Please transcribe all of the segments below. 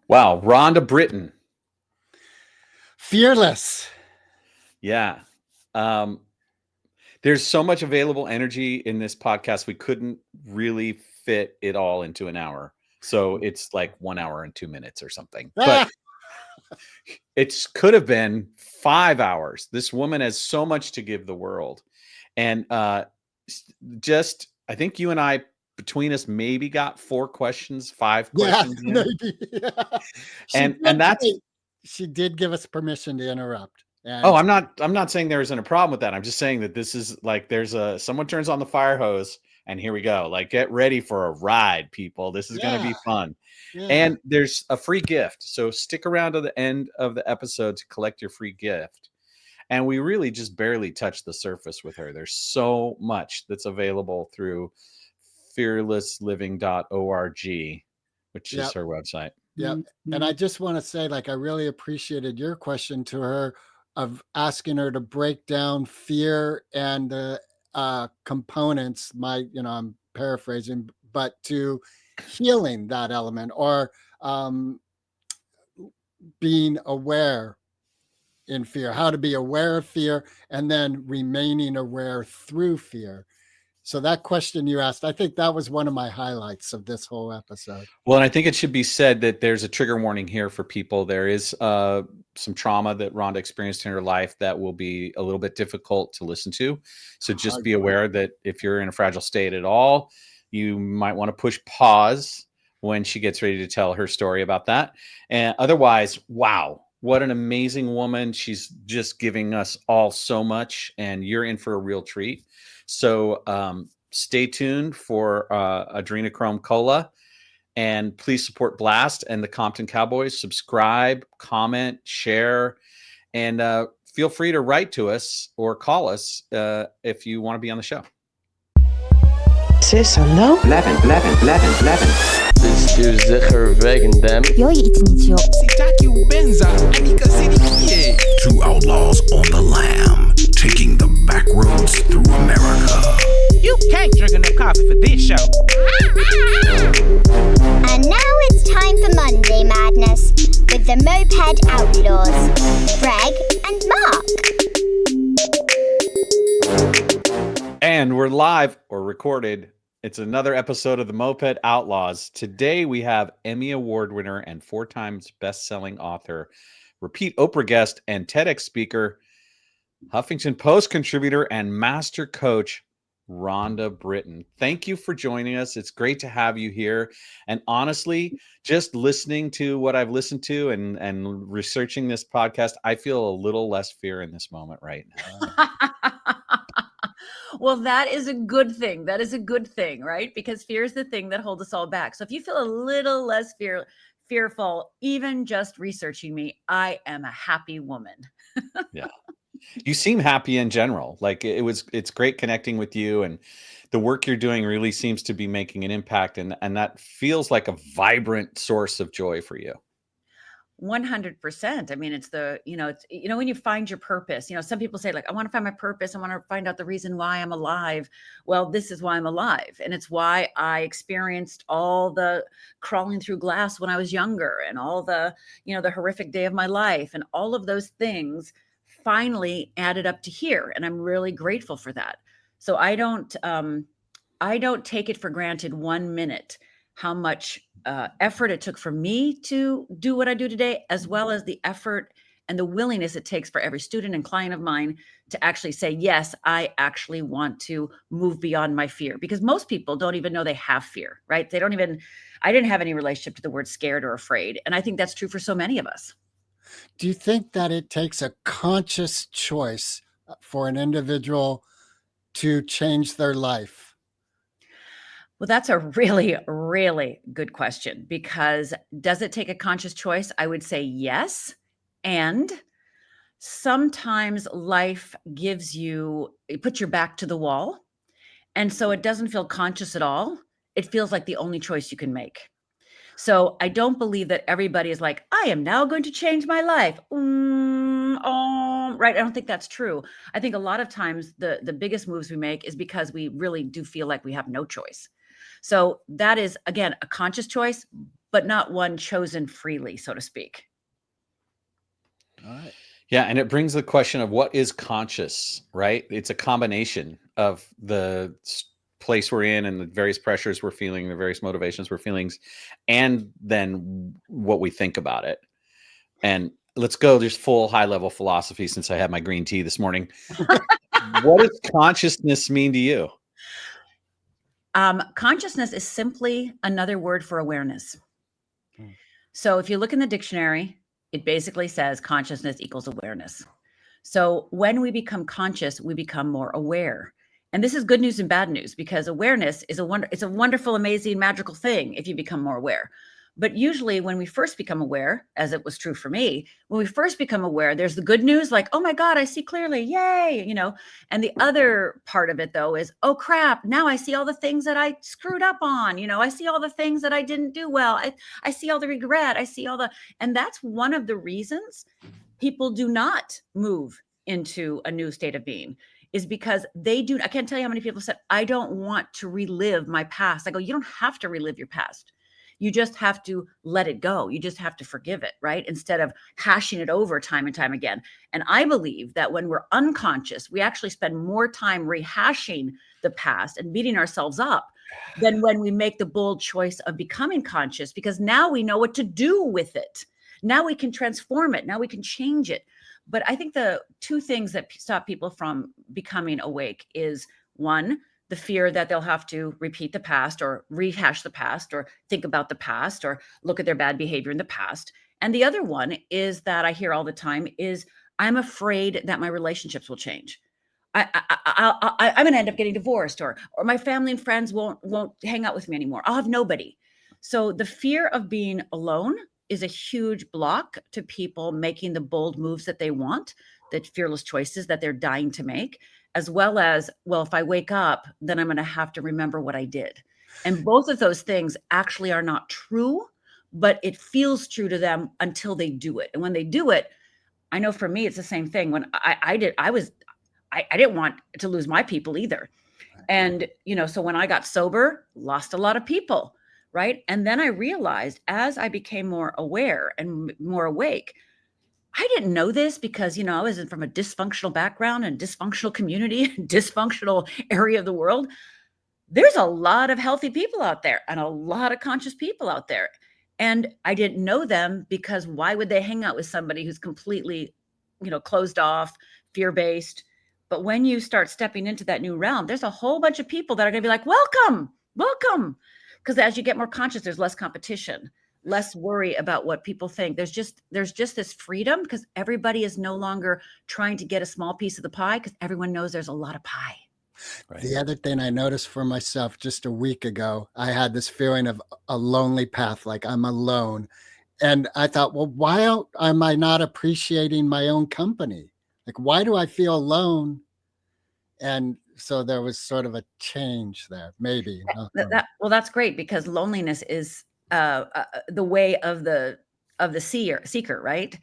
Wow. Rhonda Britten. Fearless. Yeah. Um, there's so much available energy in this podcast. We couldn't really fit it all into an hour. So it's like 1 hour and 2 minutes or something. But it could have been 5 hours. This woman has so much to give the world. And just, I think you and I, between us, maybe got 4 questions, 5 questions in. Maybe. And that's, she did give us permission to interrupt. oh, I'm not saying there isn't a problem with that. I'm just saying that this is like, someone turns on the fire hose and here we go. Like, get ready for a ride, people. This is going to be fun. Yeah. And there's a free gift. So stick around to the end of the episode to collect your free gift. And we really just barely touched the surface with her. There's so much that's available through fearlessliving.org, which is her website. Yeah. And I just want to say, like, I really appreciated your question to her of asking her to break down fear and the components, I'm paraphrasing, but to healing that element or being aware in fear, how to be aware of fear and then remaining aware through fear. So that question you asked, I think that was one of my highlights of this whole episode. Well, and I think it should be said that there's a trigger warning here for people. There is some trauma that Rhonda experienced in her life that will be a little bit difficult to listen to. So just be aware that if you're in a fragile state at all, you might want to push pause when she gets ready to tell her story about that. And otherwise, wow, what an amazing woman. She's just giving us all so much, and you're in for a real treat. So stay tuned for Adrenochrome Cola, and please support Blast and the Compton Cowboys. Subscribe, comment, share, and feel free to write to us or call us if you want to be on the show. Sis, hallo? Blijven. Bestuurziger wegen dem. Yo je iets niet, joh. Sitaki ubenza, anika sirikie. 2 outlaws on the lam, taking the back roads through America. You can't drink enough coffee for this show. And now it's time for Monday Madness with the Moped Outlaws, Greg and Mark. And we're live or recorded. It's another episode of the Moped Outlaws. Today we have Emmy Award winner and 4 times best-selling author, repeat Oprah guest, and TEDx speaker, Huffington Post contributor, and master coach, Rhonda Britten. Thank you for joining us. It's great to have you here. And honestly, just listening to what I've listened to and researching this podcast, I feel a little less fear in this moment right now. Well, that is a good thing. That is a good thing, right? Because fear is the thing that holds us all back. So if you feel a little less fearful, even just researching me, I am a happy woman. Yeah. You seem happy in general. Like it's great connecting with you, and the work you're doing really seems to be making an impact. And that feels like a vibrant source of joy for you. 100%. I mean, it's when you find your purpose, some people say, like, I want to find my purpose. I want to find out the reason why I'm alive. Well, this is why I'm alive. And it's why I experienced all the crawling through glass when I was younger, and all the horrific day of my life, and all of those things finally added up to here. And I'm really grateful for that. So I don't take it for granted 1 minute how much effort it took for me to do what I do today, as well as the effort and the willingness it takes for every student and client of mine to actually say, yes, I actually want to move beyond my fear. Because most people don't even know they have fear, right? I didn't have any relationship to the word scared or afraid. And I think that's true for so many of us. Do you think that it takes a conscious choice for an individual to change their life? Well, that's a really, really good question, because does it take a conscious choice? I would say yes. And sometimes life it puts your back to the wall. And so it doesn't feel conscious at all. It feels like the only choice you can make. So I don't believe that everybody is like, I am now going to change my life. Right. I don't think that's true. I think a lot of times the biggest moves we make is because we really do feel like we have no choice. So that is, again, a conscious choice, but not one chosen freely, so to speak. All right. Yeah, and it brings the question of what is conscious, right? It's a combination of the place we're in and the various pressures we're feeling, the various motivations we're feeling, and then what we think about it. And let's go just full high level philosophy since I had my green tea this morning. What does consciousness mean to you? Consciousness is simply another word for awareness. So if you look in the dictionary, it basically says consciousness equals awareness. So when we become conscious, we become more aware. And this is good news and bad news, because awareness is it's a wonderful, amazing, magical thing if you become more aware. But usually when we first become aware, as it was true for me, when we first become aware, there's the good news, like, oh my God, I see clearly, yay, And the other part of it though is, oh crap, now I see all the things that I screwed up on, I see all the things that I didn't do well. I see all the regret. And that's one of the reasons people do not move into a new state of being, is because I can't tell you how many people said, I don't want to relive my past. I go, you don't have to relive your past. You just have to let it go. You just have to forgive it, right? Instead of hashing it over time and time again. And I believe that when we're unconscious, we actually spend more time rehashing the past and beating ourselves up than when we make the bold choice of becoming conscious, because now we know what to do with it. Now we can transform it. Now we can change it. But I think the two things that stop people from becoming awake is, one, the fear that they'll have to repeat the past or rehash the past or think about the past or look at their bad behavior in the past. And the other one is that I hear all the time is, I'm afraid that my relationships will change. I'm going to end up getting divorced, or my family and friends won't hang out with me anymore. I'll have nobody. So the fear of being alone is a huge block to people making the bold moves that they want, the fearless choices that they're dying to make, as well as, well, if I wake up, then I'm going to have to remember what I did. And both of those things actually are not true, but it feels true to them until they do it. And when they do it, I know for me, it's the same thing. When I didn't want to lose my people either. And, so when I got sober, lost a lot of people, right? And then I realized as I became more aware and more awake, I didn't know this because, I was from a dysfunctional background and dysfunctional community, dysfunctional area of the world. There's a lot of healthy people out there and a lot of conscious people out there. And I didn't know them because why would they hang out with somebody who's completely, closed off, fear-based? But when you start stepping into that new realm, there's a whole bunch of people that are going to be like, welcome. Because as you get more conscious, there's less competition, less worry about what people think. There's just this freedom because everybody is no longer trying to get a small piece of the pie because everyone knows there's a lot of pie. Right. The other thing I noticed for myself just a week ago, I had this feeling of a lonely path, like I'm alone. And I thought, well, why am I not appreciating my own company? Like, why do I feel alone? And so there was sort of a change there, maybe. Well, that's great because loneliness is the way of the seeker, right?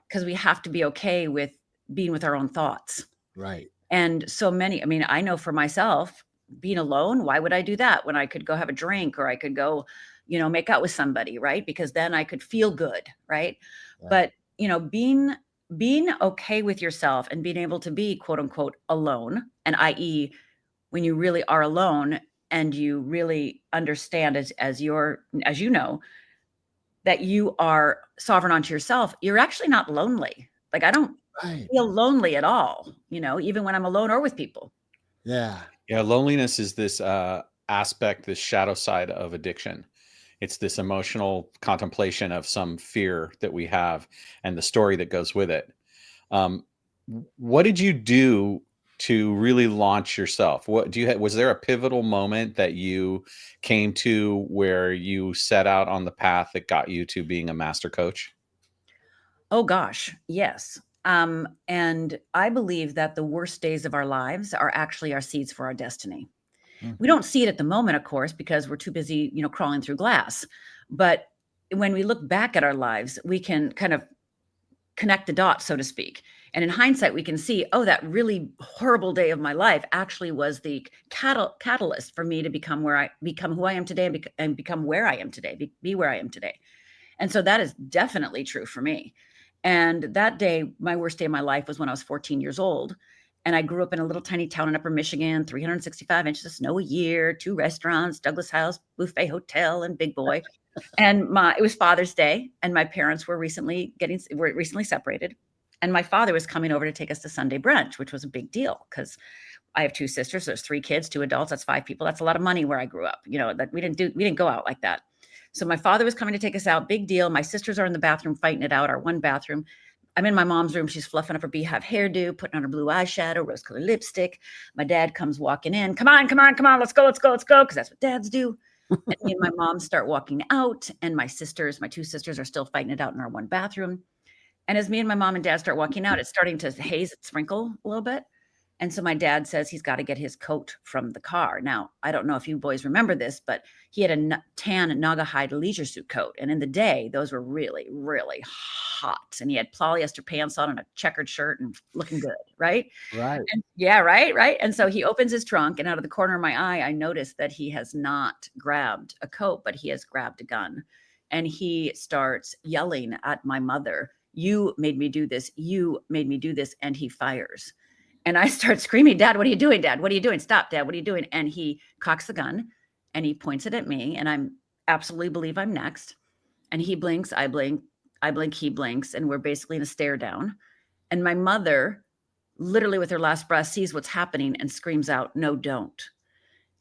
Because we have to be okay with being with our own thoughts. Right. And so many, I know for myself, being alone, why would I do that when I could go have a drink or I could go, make out with somebody, right? Because then I could feel good, right? But, being okay with yourself and being able to be quote unquote alone, and i.e. when you really are alone and you really understand as you know, that you are sovereign onto yourself, you're actually not lonely. Like I don't feel lonely at all, even when I'm alone or with people. Yeah. Yeah. Loneliness is this aspect, this shadow side of addiction. It's this emotional contemplation of some fear that we have and the story that goes with it. What did you do to really launch yourself? Was there a pivotal moment that you came to where you set out on the path that got you to being a master coach? Oh gosh, yes. And I believe that the worst days of our lives are actually our seeds for our destiny. We don't see it at the moment, of course, because we're too busy, crawling through glass. But when we look back at our lives, we can kind of connect the dots, so to speak. And in hindsight, we can see, oh, that really horrible day of my life actually was the catalyst for me to become who I am today, and become where I am today, be where I am today. And so that is definitely true for me. And that day, my worst day of my life was when I was 14 years old. And I grew up in a little tiny town in Upper Michigan, 365 inches of snow a year, 2 restaurants, Douglas House, Buffet Hotel, and Big Boy. And it was Father's Day, and my parents were recently separated. And my father was coming over to take us to Sunday brunch, which was a big deal because I have 2 sisters. There's 3 kids, 2 adults. That's 5 people. That's a lot of money where I grew up. That we didn't go out like that. So my father was coming to take us out. Big deal. My sisters are in the bathroom fighting it out. Our one bathroom. I'm in my mom's room. She's fluffing up her beehive hairdo, putting on her blue eyeshadow, rose-colored lipstick. My dad comes walking in. Come on. Let's go. Because that's what dads do. And me and my mom start walking out. And my 2 sisters are still fighting it out in our one bathroom. And as me and my mom and dad start walking out, it's starting to haze and sprinkle a little bit. And so my dad says he's got to get his coat from the car. Now, I don't know if you boys remember this, but he had a tan Naugahyde leisure suit coat. And in the day, those were really, really hot. And he had polyester pants on and a checkered shirt and looking good, right? Right. And, yeah, right. And so he opens his trunk, and out of the corner of my eye, I noticed that he has not grabbed a coat, but he has grabbed a gun. And he starts yelling at my mother, "You made me do this. You made me do this." And he fires. And I start screaming, "Dad, what are you doing? Dad, what are you doing? Stop, Dad, what are you doing?" And he cocks the gun and he points it at me, and I'm absolutely believe I'm next. And he blinks, I blink, he blinks, and we're basically in a stare down. And my mother, literally with her last breath, sees what's happening and screams out, "No, don't."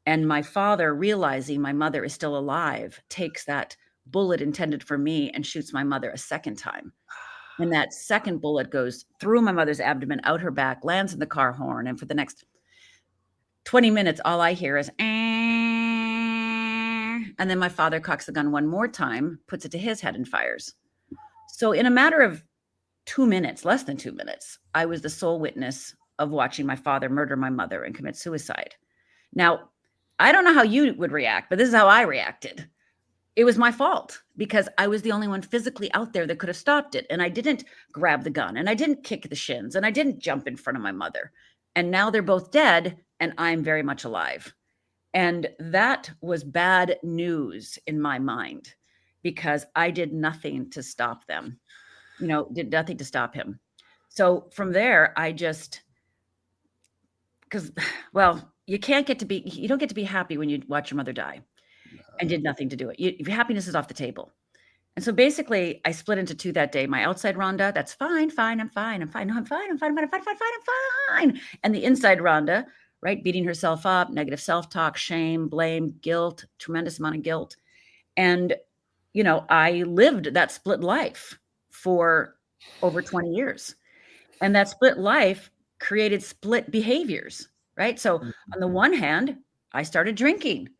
And my father, realizing my mother is still alive, takes that bullet intended for me and shoots my mother a second time. And that second bullet goes through my mother's abdomen, out her back, lands in the car horn. And for the next 20 minutes, all I hear is, and then my father cocks the gun one more time, puts it to his head and fires. So in a matter of 2 minutes, less than 2 minutes, I was the sole witness of watching my father murder my mother and commit suicide. Now, I don't know how you would react, but this is how I reacted. It was my fault because I was the only one physically out there that could have stopped it. And I didn't grab the gun, and I didn't kick the shins, and I didn't jump in front of my mother. And now they're both dead, and I'm very much alive. And that was bad news in my mind because I did nothing to stop them, did nothing to stop him. So from there, you don't get to be happy when you watch your mother die. And did nothing to do it. Your happiness is off the table. And so basically, I split into 2 that day. My outside Rhonda, that's fine. I'm fine. No, I'm fine. I'm fine. And the inside Rhonda, right, beating herself up, negative self-talk, shame, blame, guilt, tremendous amount of guilt. And, I lived that split life for over 20 years. And that split life created split behaviors, right? So on the one hand, I started drinking.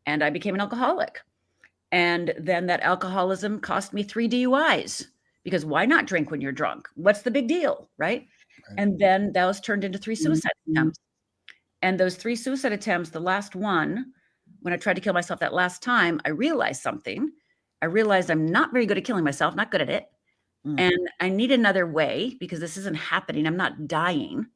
And I became an alcoholic. And then that alcoholism cost me 3 DUIs because why not drink when you're drunk? What's the big deal, right? And then that was turned into 3 suicide attempts. And those 3 suicide attempts, the last one, when I tried to kill myself that last time, I realized something. I realized I'm not very good at killing myself, not good at it. And I need another way because this isn't happening. I'm not dying.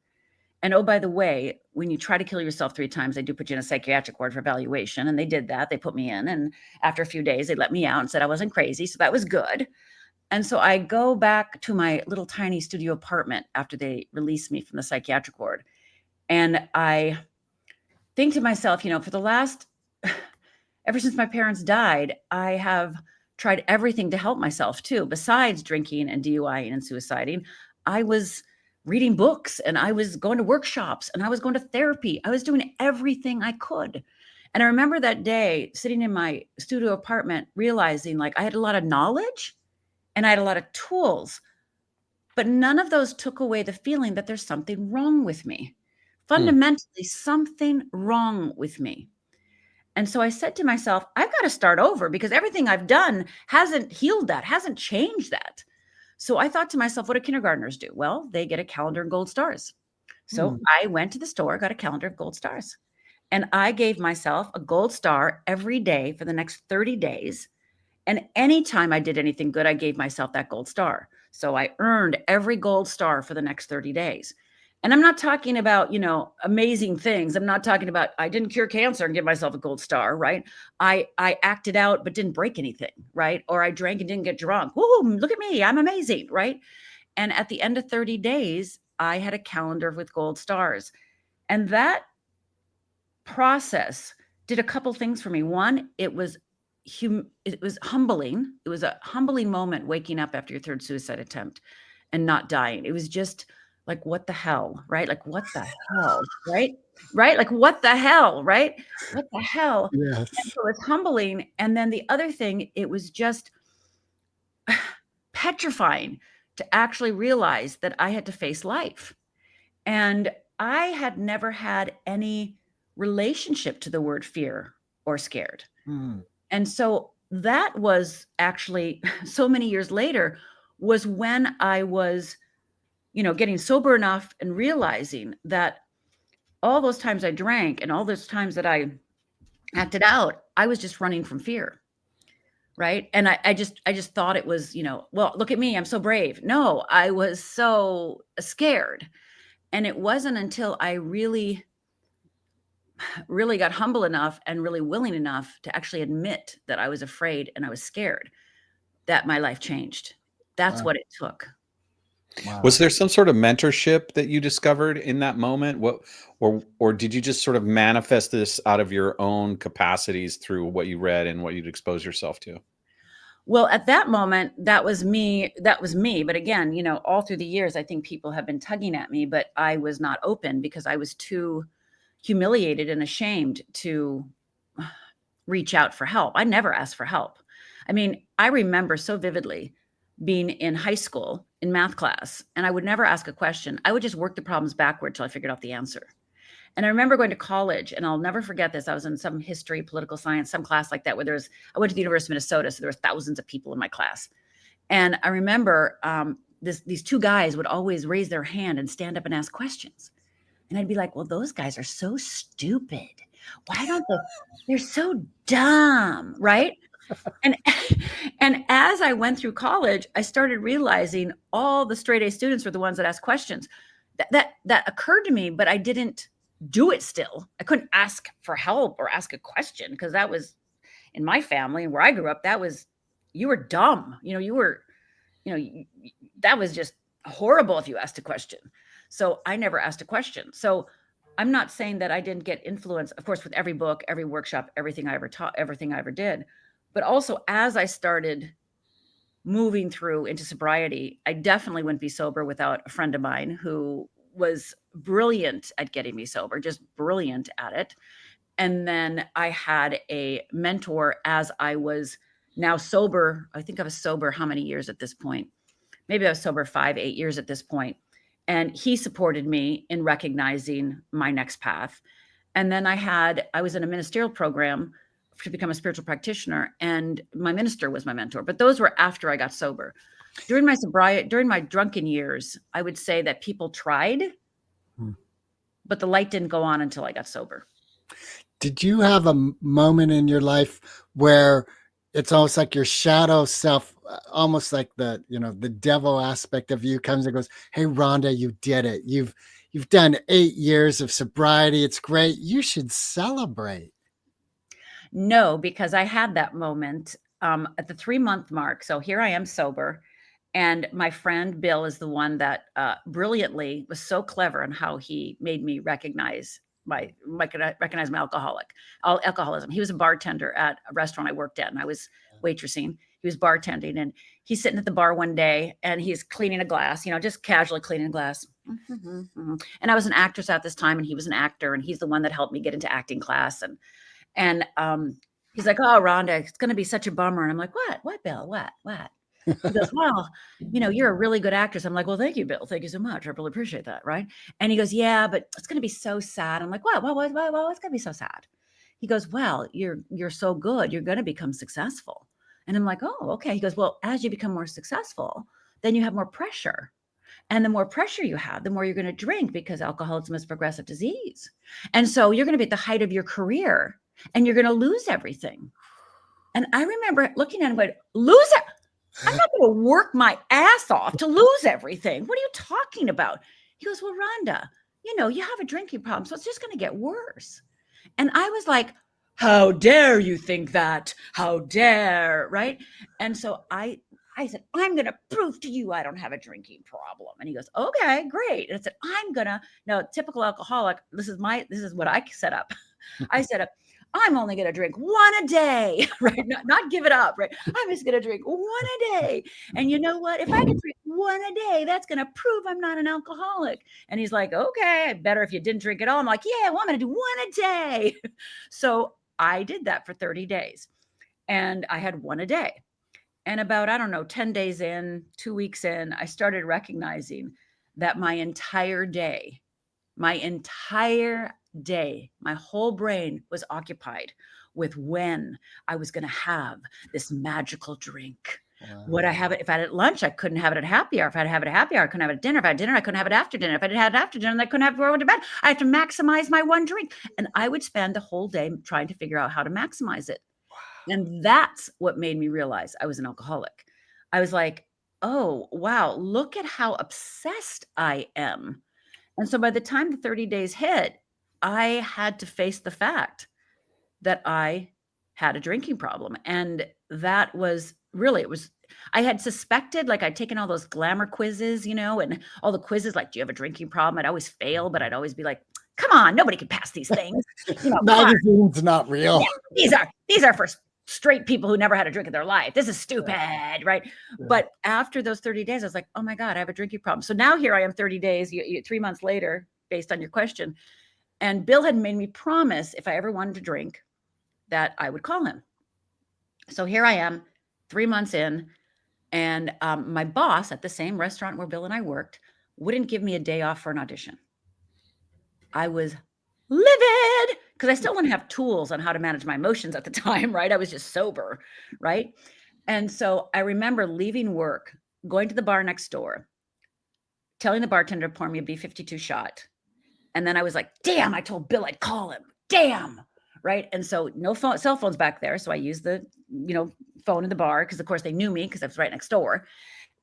And oh, by the way, when you try to kill yourself 3 times, they do put you in a psychiatric ward for evaluation. And they did that. They put me in. And after a few days, they let me out and said I wasn't crazy. So that was good. And so I go back to my little tiny studio apartment after they released me from the psychiatric ward. And I think to myself, for the last, ever since my parents died, I have tried everything to help myself too. Besides drinking and DUI and suiciding, I was reading books, and I was going to workshops, and I was going to therapy. I was doing everything I could. And I remember that day sitting in my studio apartment, realizing I had a lot of knowledge and I had a lot of tools, but none of those took away the feeling that there's something wrong with me. Fundamentally, something wrong with me. And so I said to myself, I've got to start over because everything I've done hasn't healed that, hasn't changed that. So I thought to myself, what do kindergartners do? Well, they get a calendar and gold stars. So I went to the store, got a calendar of gold stars, and I gave myself a gold star every day for the next 30 days. And anytime I did anything good, I gave myself that gold star. So I earned every gold star for the next 30 days. And I'm not talking about, amazing things. I'm not talking about I didn't cure cancer and give myself a gold star, right? I acted out but didn't break anything, right? Or I drank and didn't get drunk. Woo, look at me. I'm amazing, right? And at the end of 30 days, I had a calendar with gold stars. And that process did a couple things for me. One, it was humbling. It was a humbling moment waking up after your third suicide attempt and not dying. It was just like, what the hell, right? Like, what the hell, right? Right? Like, what the hell, right? What the hell? Yes. And so it's humbling. And then the other thing, it was just petrifying to actually realize that I had to face life. And I had never had any relationship to the word fear or scared. Hmm. And so that was actually so many years later was when I was, getting sober enough and realizing that all those times I drank and all those times that I acted out, I was just running from fear. Right. And I just thought it was, well, look at me, I'm so brave. No, I was so scared. And it wasn't until I really got humble enough and really willing enough to actually admit that I was afraid and I was scared that my life changed. That's Wow. what it took. Wow. Was there some sort of mentorship that you discovered in that moment? Or did you just sort of manifest this out of your own capacities through what you read and what you'd expose yourself to? Well, at that moment, that was me. But again, all through the years, I think people have been tugging at me, but I was not open because I was too humiliated and ashamed to reach out for help. I never asked for help. I mean, I remember so vividly being in high school in math class, and I would never ask a question. I would just work the problems backward till I figured out the answer. And I remember going to college, and I'll never forget this. I was in some history, political science, some class like that, I went to the University of Minnesota, so there were thousands of people in my class. And I remember these two guys would always raise their hand and stand up and ask questions. And I'd be like, well, those guys are so stupid. Why don't they? They're so dumb, right? And as I went through college, I started realizing all the straight A students were the ones that asked questions. That occurred to me, but I didn't do it still. I couldn't ask for help or ask a question because that was in my family where I grew up. That was, you were dumb. That was just horrible if you asked a question. So I never asked a question. So I'm not saying that I didn't get influence, of course, with every book, every workshop, everything I ever taught, everything I ever did. But also as I started moving through into sobriety, I definitely wouldn't be sober without a friend of mine who was brilliant at getting me sober, just brilliant at it. And then I had a mentor as I was now sober. I think I was sober how many years at this point? Maybe I was sober 5-8 years at this point. And he supported me in recognizing my next path. And then I was in a ministerial program to become a spiritual practitioner, and my minister was my mentor. But those were after I got sober. During my sobriety, during my drunken years, I would say that people tried, but the light didn't go on until I got sober. Did you have a moment in your life where it's almost like your shadow self, almost like the devil aspect of you comes and goes, "Hey, Rhonda, you did it. You've done 8 years of sobriety. It's great. You should celebrate." No, because I had that moment at the 3-month mark. So here I am sober. And my friend Bill is the one that brilliantly was so clever in how he made me recognize my alcoholism. He was a bartender at a restaurant I worked at, and I was waitressing. He was bartending, and he's sitting at the bar one day, and he's cleaning a glass, just casually cleaning a glass. And I was an actress at this time, and he was an actor, and he's the one that helped me get into acting class. And he's like, "Oh, Rhonda, it's going to be such a bummer." And I'm like, "What, Bill? What?" He goes, "Well, you're a really good actress." I'm like, "Well, thank you, Bill. Thank you so much. I really appreciate that." Right. And he goes, "Yeah, but it's going to be so sad." I'm like, "What? What's going to be so sad?" He goes, "Well, you're so good. You're going to become successful." And I'm like, "Oh, okay." He goes, "Well, as you become more successful, then you have more pressure. And the more pressure you have, the more you're going to drink because alcoholism is progressive disease. And so you're going to be at the height of your career and you're going to lose everything." And I remember looking at him going, "Lose it? I'm not going to work my ass off to lose everything. What are you talking about? He goes, well, Rhonda, you have a drinking problem, so it's just going to get worse. And I was like, how dare you think that? How dare, right? And so I said, I'm going to prove to you I don't have a drinking problem. And he goes, okay, great. And I said, no, typical alcoholic. This is what I set up. I set up, I'm only going to drink one a day, right? Not give it up, right? I'm just going to drink one a day. And you know what? If I can drink one a day, that's going to prove I'm not an alcoholic. And he's like, okay, better if you didn't drink at all. I'm like, yeah, well, I'm going to do one a day. So I did that for 30 days and I had one a day. And about, 10 days in, 2 weeks in, I started recognizing that my entire day, my whole brain was occupied with when I was going to have this magical drink. Wow. Would I have it? If I had it at lunch, I couldn't have it at happy hour. If I had to have it at happy hour, I couldn't have it at dinner. If I had dinner, I couldn't have it after dinner. If I had it after dinner, I couldn't have it before I went to bed. I have to maximize my one drink. And I would spend the whole day trying to figure out how to maximize it. Wow. And that's what made me realize I was an alcoholic. I was like, oh, wow, look at how obsessed I am. And so by the time the 30 days hit, I had to face the fact that I had a drinking problem. And that was really, I had suspected, like I'd taken all those glamour quizzes, and all the quizzes, like, do you have a drinking problem? I'd always fail, but I'd always be like, come on, nobody can pass these things. Magazine's not real. Yeah, these are for straight people who never had a drink in their life. This is stupid, right? Yeah. But after those 30 days, I was like, oh my God, I have a drinking problem. So now here I am 30 days, 3 months later, based on your question. And Bill had made me promise if I ever wanted to drink that I would call him. So here I am 3 months in, and my boss at the same restaurant where Bill and I worked wouldn't give me a day off for an audition. I was livid because I still didn't have tools on how to manage my emotions at the time, right? I was just sober, right? And so I remember leaving work, going to the bar next door, telling the bartender to pour me a B-52 shot. And then I was like, damn, I told Bill I'd call him. Damn. Right. And so no cell phones back there. So I used the, phone in the bar because of course they knew me because I was right next door.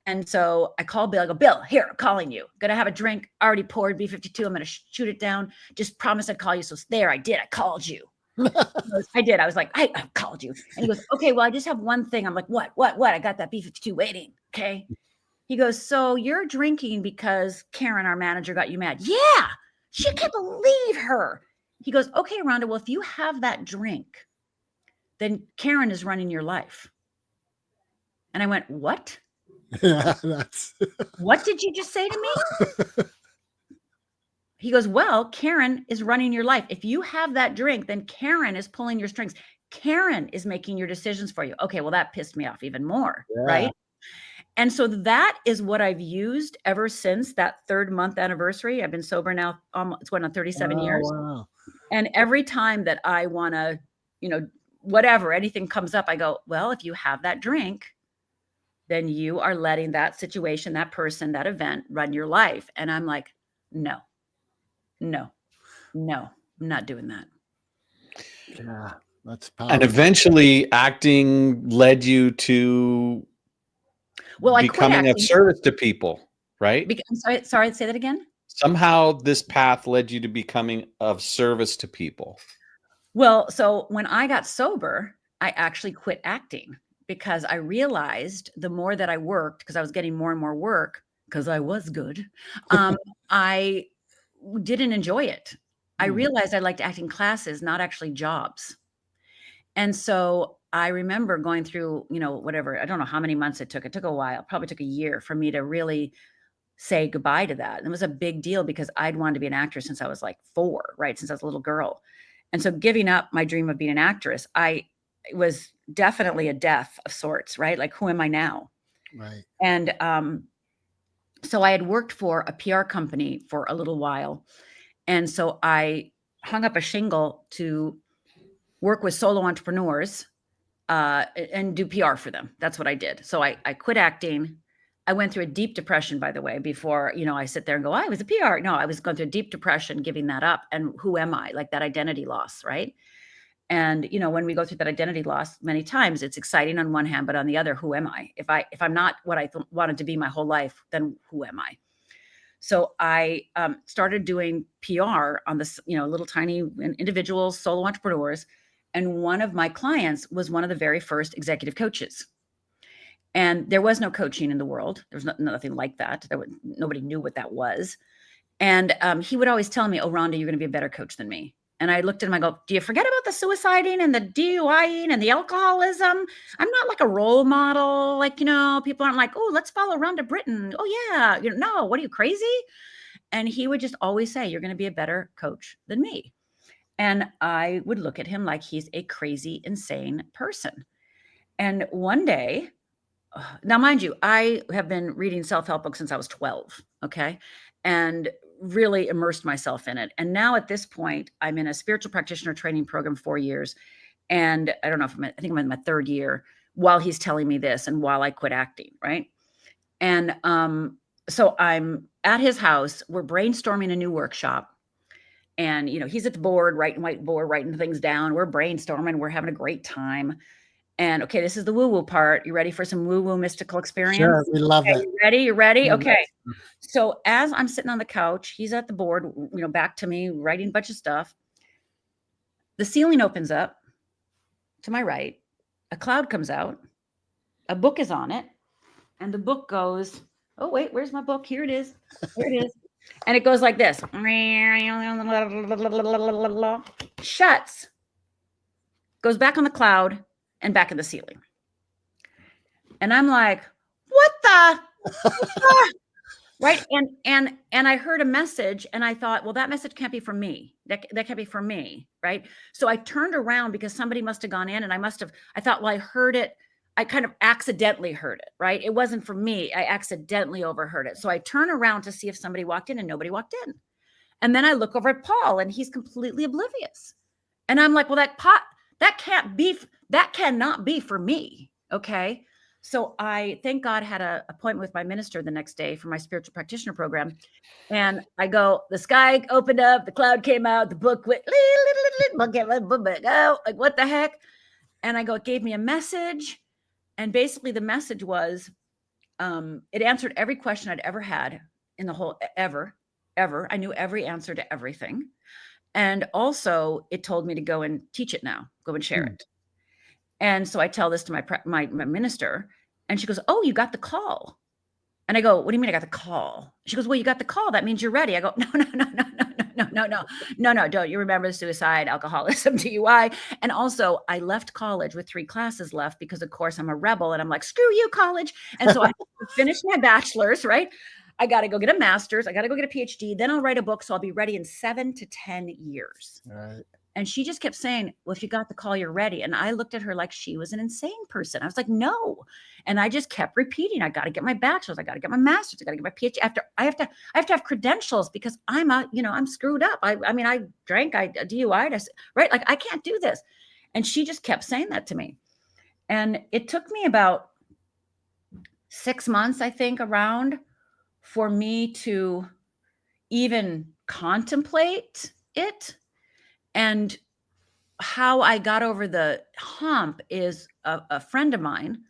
And so I called Bill. I go, Bill, here, I'm calling you. Gonna have a drink. Already poured B-52. I'm gonna shoot it down. Just promise I'd call you. So there, I did. I called you. I did. I was like, I called you. And he goes, okay, well, I just have one thing. I'm like, what? I got that B-52 waiting. Okay. He goes, so you're drinking because Karen, our manager, got you mad. Yeah. She can't believe her. He goes, okay, Rhonda, well, if you have that drink, then Karen is running your life. And I went, what? Yeah, what did you just say to me? He goes, well, Karen is running your life. If you have that drink, then Karen is pulling your strings. Karen is making your decisions for you. Okay, well, that pissed me off even more, right? And so that is what I've used ever since that 3rd month anniversary. I've been sober now. It's going on 37 years. Wow. And every time that I want to, whatever, anything comes up, I go, well, if you have that drink, then you are letting that situation, that person, that event run your life. And I'm like, no, I'm not doing that. Yeah, that's powerful. And eventually acting led you to becoming of service to people, right? I'm sorry, say that again. Somehow this path led you to becoming of service to people. Well, so when I got sober, I actually quit acting because I realized the more that I worked, because I was getting more and more work, because I was good, I didn't enjoy it. I realized I liked acting classes, not actually jobs. And so I remember going through, whatever, I don't know how many months it took. It took a while, probably took a year for me to really say goodbye to that. And it was a big deal because I'd wanted to be an actress since I was like 4, right? Since I was a little girl. And so giving up my dream of being an actress, it was definitely a death of sorts, right? Like, who am I now? Right. And so I had worked for a PR company for a little while. And so I hung up a shingle to work with solo entrepreneurs and do PR for them. That's what I did. So I quit acting. I went through a deep depression, by the way, before, I sit there and go, I was a PR. No, I was going through a deep depression, giving that up. And who am I? Like that identity loss, right? And, when we go through that identity loss, many times it's exciting on one hand, but on the other, who am I? If I'm not what I wanted to be my whole life, then who am I? So I started doing PR on this, little tiny individuals, solo entrepreneurs. And one of my clients was one of the very first executive coaches. And there was no coaching in the world. There was nothing like that. Nobody knew what that was. And he would always tell me, "Oh, Rhonda, you're going to be a better coach than me." And I looked at him, I go, "Do you forget about the suiciding and the DUIing and the alcoholism? I'm not like a role model. Like, people aren't like, oh, let's follow Rhonda Britten. Oh yeah. No, what are you, crazy?" And he would just always say, "You're going to be a better coach than me." And I would look at him like he's a crazy, insane person. And one day, now, mind you, I have been reading self-help books since I was 12. Okay. And really immersed myself in it. And now at this point, I'm in a spiritual practitioner training program 4 years. And I don't know I think I'm in my 3rd year while he's telling me this and while I quit acting. Right. And so I'm at his house. We're brainstorming a new workshop. And, he's at the board, whiteboard, writing things down. We're brainstorming. We're having a great time. And okay, this is the woo-woo part. You ready for some woo-woo mystical experience? Sure, we love it. You ready? You ready? Okay. So as I'm sitting on the couch, he's at the board, back to me, writing a bunch of stuff. The ceiling opens up to my right. A cloud comes out. A book is on it. And the book goes, oh, wait, where's my book? Here it is. Here it is. And it goes like this. Shuts. Goes back on the cloud and back in the ceiling. And I'm like, what the? Right. And I heard a message and I thought, well, that message can't be from me. That can't be from me. Right. So I turned around because somebody must have gone in and I thought, well, I heard it. I kind of accidentally heard it. Right. It wasn't from me. I accidentally overheard it. So I turn around to see if somebody walked in and nobody walked in. And then I look over at Paul and he's completely oblivious. And I'm like, well, that cannot be for me. Okay. So I, thank God, had an appointment with my minister the next day for my spiritual practitioner program. And I go, the sky opened up, the cloud came out, the book went, oh, like, what the heck? And I go, it gave me a message. And basically the message was, it answered every question I'd ever had in the whole, ever. I knew every answer to everything. And also it told me to go and teach it now, go and share it. And so I tell this to my minister and she goes, oh, you got the call. And I go, what do you mean I got the call? She goes, well, you got the call. That means you're ready. I go, no. Don't you remember the suicide, alcoholism, DUI? And also I left college with 3 classes left because of course I'm a rebel and I'm like, screw you, college. And so I finished my bachelor's, right? I got to go get a master's. I got to go get a PhD. Then I'll write a book. So I'll be ready in 7 to 10 years. Right. And she just kept saying, well, if you got the call, you're ready. And I looked at her like she was an insane person. I was like, no. And I just kept repeating, I got to get my bachelor's. I got to get my master's. I got to get my PhD. I have to have credentials because I'm screwed up. I drank, I DUI'd, right? Like I can't do this. And she just kept saying that to me. And it took me about 6 months, I think, around for me to even contemplate it. And how I got over the hump is a friend of mine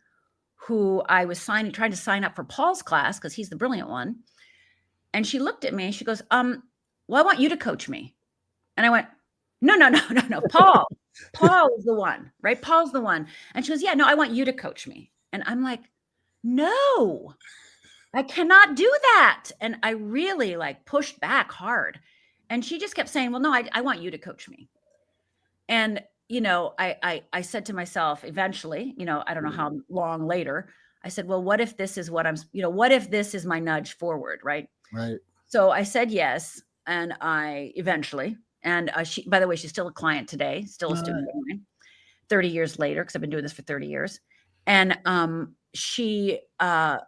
who I was trying to sign up for Paul's class because he's the brilliant one. And she looked at me and she goes, well, I want you to coach me. And I went, no. Paul is the one, right? Paul's the one. And she goes, yeah, no, I want you to coach me. And I'm like, no, I cannot do that. And I really pushed back hard. And she just kept saying, well, no, I want you to coach me. And, I said to myself, eventually, I don't know how long later, I said, well, what if this is what what if this is my nudge forward? Right. Right. So I said yes. And by the way, she's still a client today, still a student of mine, 30 years later, because I've been doing this for 30 years. And she, I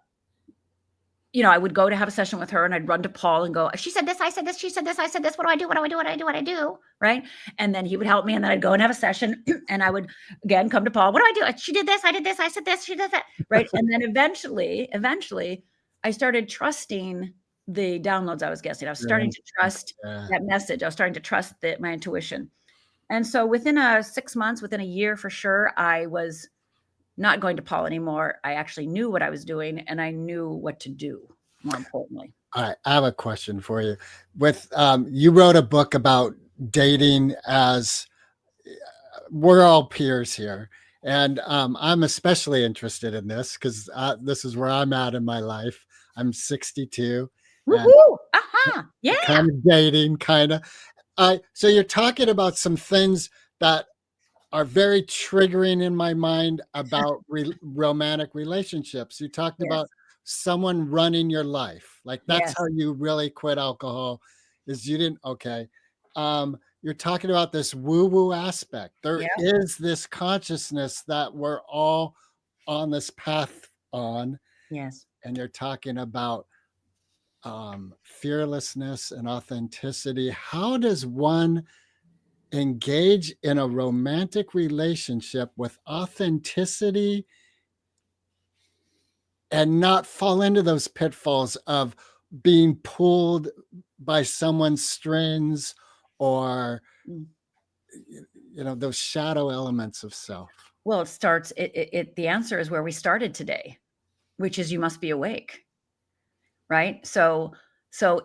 would go to have a session with her and I'd run to Paul and go, she said this, I said this, she said this, I said this. What do I do? What do I do? What do I do? What do I do? Right. And then he would help me. And then I'd go and have a session and I would again come to Paul. What do I do? She did this. I did this. I said this. She did that. Right. And then eventually I started trusting the downloads I was getting. I was starting to trust that message. I was starting to trust my intuition. And so within 6 months, within a year for sure, I was not going to Paul anymore. I actually knew what I was doing and I knew what to do, more importantly. All right, I have a question for you. With you wrote a book about dating as we're all peers here, and I'm especially interested in this because this is where I'm at in my life. I'm 62 and Woohoo! Aha! Yeah. kind of dating, kind of. So you're talking about some things that are very triggering in my mind about romantic relationships. You talked Yes. about someone running your life. Like that's Yes. how you really quit alcohol is you didn't okay. You're talking about this woo-woo aspect. There Yeah. is this consciousness that we're all on this path on, Yes. and you're talking about fearlessness and authenticity. How does one engage in a romantic relationship with authenticity and not fall into those pitfalls of being pulled by someone's strings or Mm. those shadow elements of self? Well, it starts, the answer is where we started today, which is you must be awake, right? So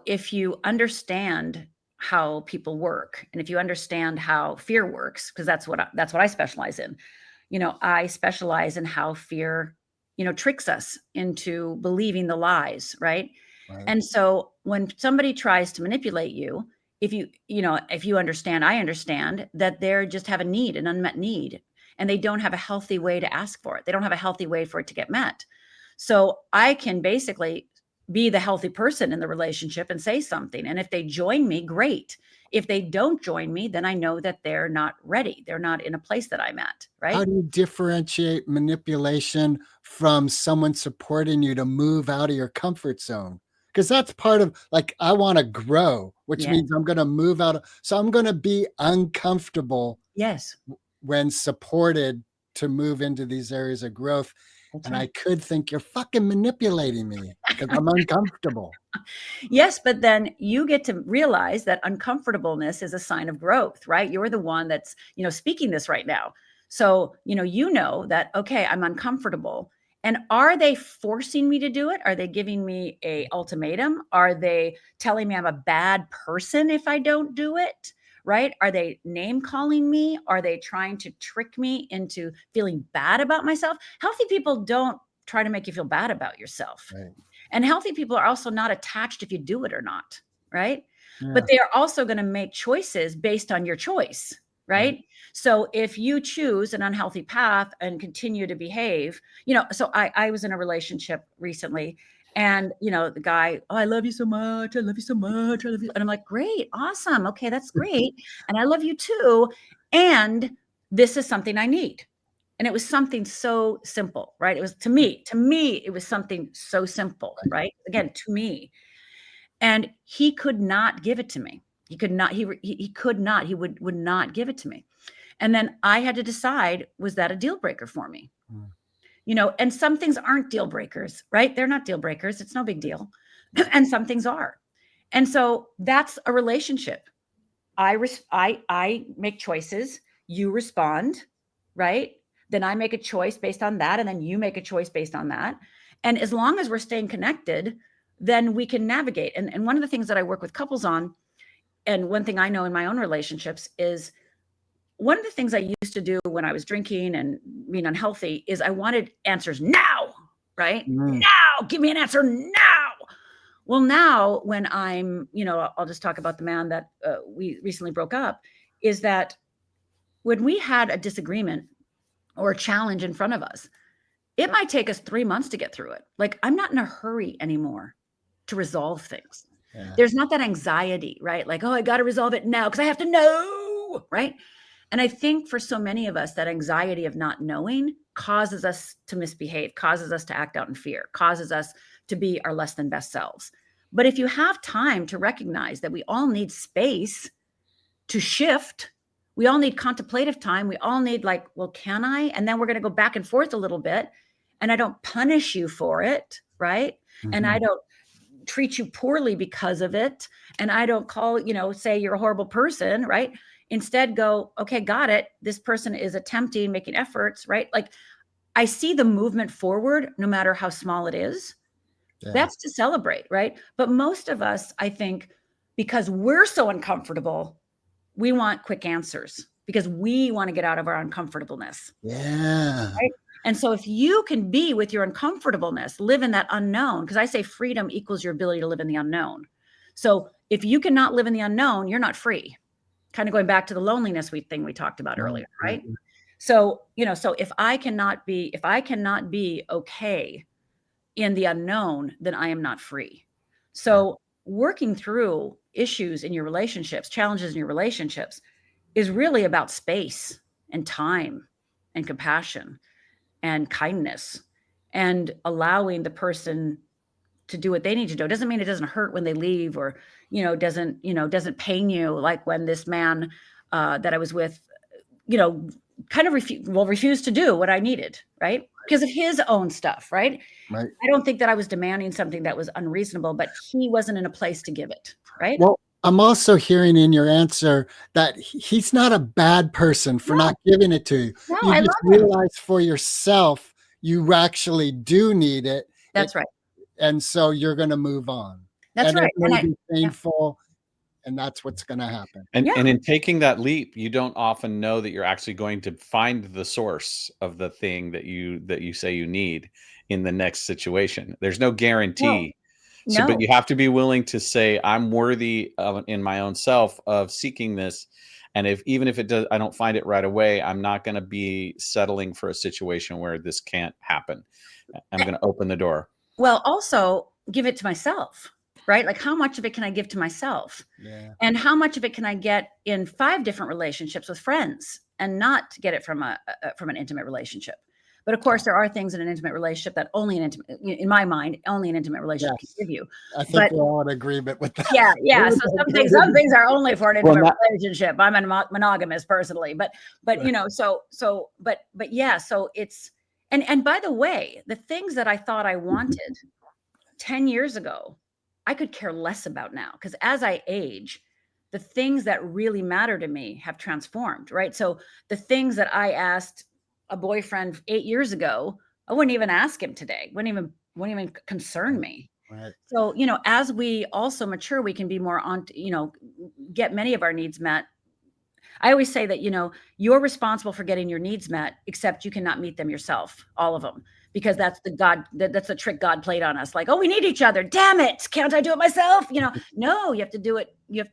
if you understand how people work and if you understand how fear works, because that's what I specialize in. I specialize in how fear, tricks us into believing the lies, right? Right. And so when somebody tries to manipulate you, if you understand, I understand that they're just have a need, an unmet need, and they don't have a healthy way to ask for it. They don't have a healthy way for it to get met. So I can basically be the healthy person in the relationship and say something. And if they join me, great. If they don't join me, then I know that they're not ready. They're not in a place that I'm at, right? How do you differentiate manipulation from someone supporting you to move out of your comfort zone? Because that's part of like, I want to grow, which Yeah. means I'm going to move out. So I'm going to be uncomfortable Yes. when supported to move into these areas of growth. That's And right. I could think you're fucking manipulating me because I'm uncomfortable. Yes, but then you get to realize that uncomfortableness is a sign of growth, right? You're the one that's, speaking this right now. So, that, okay, I'm uncomfortable. And are they forcing me to do it? Are they giving me a ultimatum? Are they telling me I'm a bad person if I don't do it? Right? Are they name calling me? Are they trying to trick me into feeling bad about myself? Healthy people don't try to make you feel bad about yourself. Right. And healthy people are also not attached if you do it or not, right? Yeah. But they are also going to make choices based on your choice, right? So if you choose an unhealthy path and continue to behave, so I was in a relationship recently and, the guy, oh, I love you so much. I love you so much. I love you. And I'm like, great, awesome. Okay, that's great. And I love you too. And this is something I need. And it was something so simple, right? It was to me, it was something so simple, right? Again, to me. And he could not give it to me. He could not, he could not, he would not give it to me. And then I had to decide, was that a deal breaker for me? And some things aren't deal breakers, right? They're not deal breakers. It's no big deal. And some things are. And so that's a relationship. I make choices, you respond, right? Then I make a choice based on that. And then you make a choice based on that. And as long as we're staying connected, then we can navigate. And one of the things that I work with couples on, and one thing I know in my own relationships is one of the things I used to do when I was drinking and being unhealthy is I wanted answers now, right? Now, give me an answer now. Well, now when I'm, I'll just talk about the man that we recently broke up, is that when we had a disagreement or a challenge in front of us, it might take us 3 months to get through it. Like I'm not in a hurry anymore to resolve things. Yeah. There's not that anxiety, right? Like, oh, I got to resolve it now because I have to know, right? And I think for so many of us, that anxiety of not knowing causes us to misbehave, causes us to act out in fear, causes us to be our less than best selves. But if you have time to recognize that we all need space to shift, we all need contemplative time. We all need like, well, can I? And then we're going to go back and forth a little bit. And I don't punish you for it, right? And I don't treat you poorly because of it. And I don't call, say you're a horrible person, right? Instead go, okay, got it. This person is attempting, making efforts, right? Like I see the movement forward, no matter how small it is. Yeah. That's to celebrate, right? But most of us, I think, because we're so uncomfortable, we want quick answers because we want to get out of our uncomfortableness. Yeah. Right? And so if you can be with your uncomfortableness, live in that unknown, because I say freedom equals your ability to live in the unknown. So if you cannot live in the unknown, you're not free. Kind of going back to the loneliness thing we talked about earlier, right? So, so if I cannot be okay in the unknown, then I am not free. So working through issues in your relationships, challenges in your relationships is really about space and time and compassion and kindness and allowing the person to do what they need to do. It doesn't mean it doesn't hurt when they leave or, doesn't pain you. Like when this man that I was with, kind of refused to do what I needed, right? Because of his own stuff, right? Right. I don't think that I was demanding something that was unreasonable, but he wasn't in a place to give it, right? Well, I'm also hearing in your answer that he's not a bad person for not giving it to you. No, You I just love him. realize for yourself you actually do need it. That's right. And so you're going to move on. That's and right. It may be painful, and that's what's going to happen. And in taking that leap, you don't often know that you're actually going to find the source of the thing that you say you need in the next situation. There's no guarantee. So, but you have to be willing to say, I'm worthy of, in my own self, of seeking this. And even if it does, I don't find it right away, I'm not going to be settling for a situation where this can't happen. I'm going to open the door. Well, also give it to myself, right? Like how much of it can I give to myself? Yeah. And how much of it can I get in 5 different relationships with friends and not get it from an intimate relationship? But of course, there are things in an intimate relationship that in my mind, only an intimate relationship can give you. I think we're all in agreement with that. Yeah. So some things are only for an intimate relationship. I'm a monogamous personally, but yeah. So it's and by the way, the things that I thought I wanted 10 years ago, I could care less about now because as I age, the things that really matter to me have transformed, right? So the things that I asked a boyfriend 8 years ago, I wouldn't even ask him today. Wouldn't even concern me. Right. So, as we also mature, we can be more on, get many of our needs met. I always say that, you're responsible for getting your needs met, except you cannot meet them yourself, all of them, because that's the trick God played on us. Like, oh, we need each other. Damn it. Can't I do it myself? No, you have to do it. You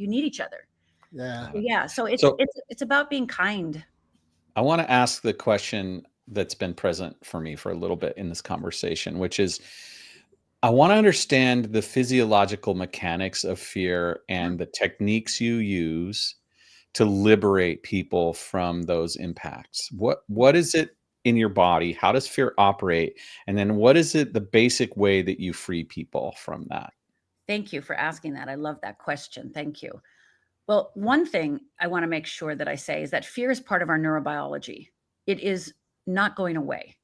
need each other. Yeah. Yeah. So it's about being kind. I want to ask the question that's been present for me for a little bit in this conversation, which is, I want to understand the physiological mechanics of fear and the techniques you use to liberate people from those impacts. What is it in your body? How does fear operate? And then what is it, the basic way that you free people from that? Thank you for asking that. I love that question. Thank you. Well, one thing I want to make sure that I say is that fear is part of our neurobiology. It is not going away.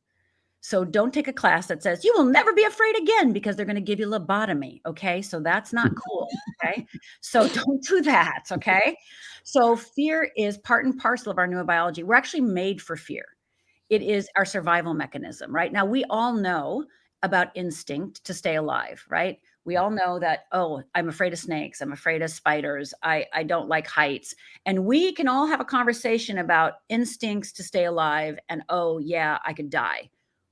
So don't take a class that says you will never be afraid again because they're going to give you lobotomy. Okay. So that's not cool. Okay. So don't do that. Okay. So fear is part and parcel of our neurobiology. We're actually made for fear. It is our survival mechanism, right? Now, we all know about instinct to stay alive, right? We all know that, oh, I'm afraid of snakes. I'm afraid of spiders. I don't like heights. And we can all have a conversation about instincts to stay alive. And, oh, yeah, I could die.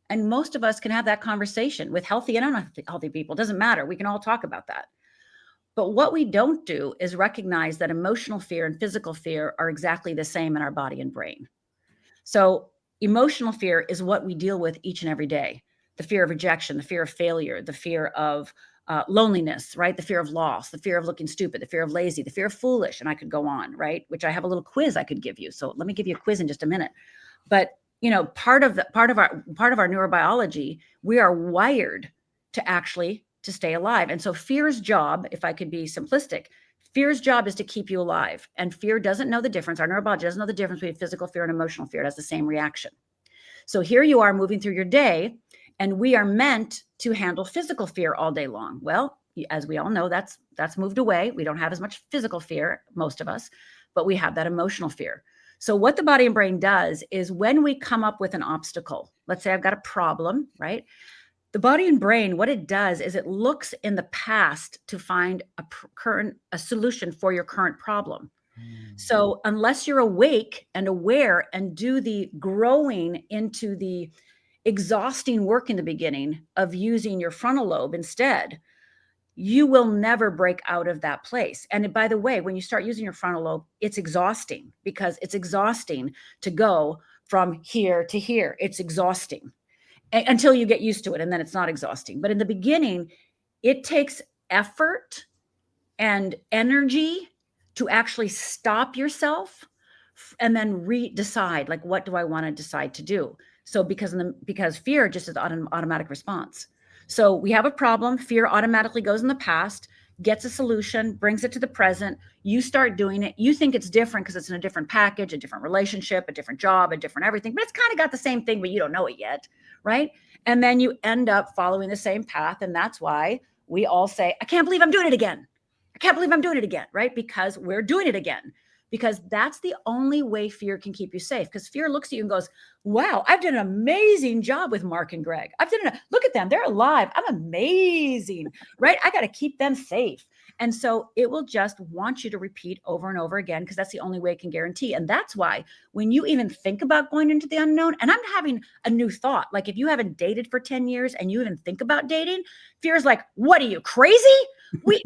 And most of us can have that conversation with healthy and unhealthy people. It doesn't matter. We can all talk about that. But what we don't do is recognize that emotional fear and physical fear are exactly the same in our body and brain. So emotional fear is what we deal with each and every day. The fear of rejection, the fear of failure, the fear of loneliness, right? The fear of loss, the fear of looking stupid, the fear of lazy, the fear of foolish. And I could go on, right? Which I have a little quiz I could give you. So let me give you a quiz in just a minute. But part of our neurobiology, we are wired to stay alive. And so fear's job, if I could be simplistic, fear's job is to keep you alive. And fear doesn't know the difference. Our neurobiology doesn't know the difference between physical fear and emotional fear. It has the same reaction. So here you are moving through your day, and we are meant to handle physical fear all day long. Well, as we all know, that's moved away. We don't have as much physical fear, most of us. but we have that emotional fear. So what the body and brain does is when we come up with an obstacle, let's say I've got a problem, right? The body and brain, what it does is it looks in the past to find a solution for your current problem. So unless you're awake and aware and do the growing into the exhausting work in the beginning of using your frontal lobe instead, you will never break out of that place. And by the way, when you start using your frontal lobe, it's exhausting because it's exhausting to go from here to here. It's exhausting until you get used to it. And then it's not exhausting. But in the beginning, it takes effort and energy to actually stop yourself and then decide, like, what do I want to decide to do? So because fear just is an automatic response. So we have a problem, fear automatically goes in the past, gets a solution, brings it to the present. You start doing it. You think it's different because it's in a different package, a different relationship, a different job, a different everything, but it's kind of got the same thing, but you don't know it yet, right? And then you end up following the same path. And that's why we all say, I can't believe I'm doing it again. I can't believe I'm doing it again, right? Because we're doing it again. Because that's the only way fear can keep you safe. Because fear looks at you and goes, wow, I've done an amazing job with Mark and Greg. Look at them. They're alive. I'm amazing, right? I got to keep them safe. And so it will just want you to repeat over and over again, because that's the only way it can guarantee. And that's why when you even think about going into the unknown, and I'm having a new thought, like if you haven't dated for 10 years and you even think about dating, fear is like, what are you, crazy? We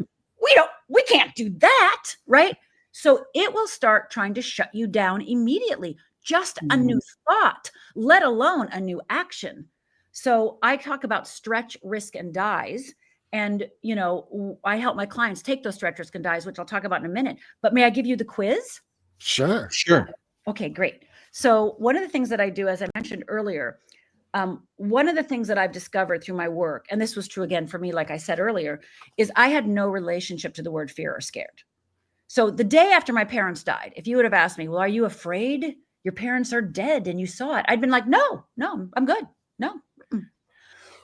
can't do that, right? So it will start trying to shut you down immediately. Just a new thought, let alone a new action. So I talk about stretch, risk, and dies. And, I help my clients take those stretch, risk, and dies, which I'll talk about in a minute. But may I give you the quiz? Sure. Okay, great. So one of the things that I do, as I mentioned earlier, one of the things that I've discovered through my work, and this was true again for me, like I said earlier, is I had no relationship to the word fear or scared. So the day after my parents died, if you would have asked me, well, are you afraid? Your parents are dead and you saw it. I'd been like, no, I'm good. No,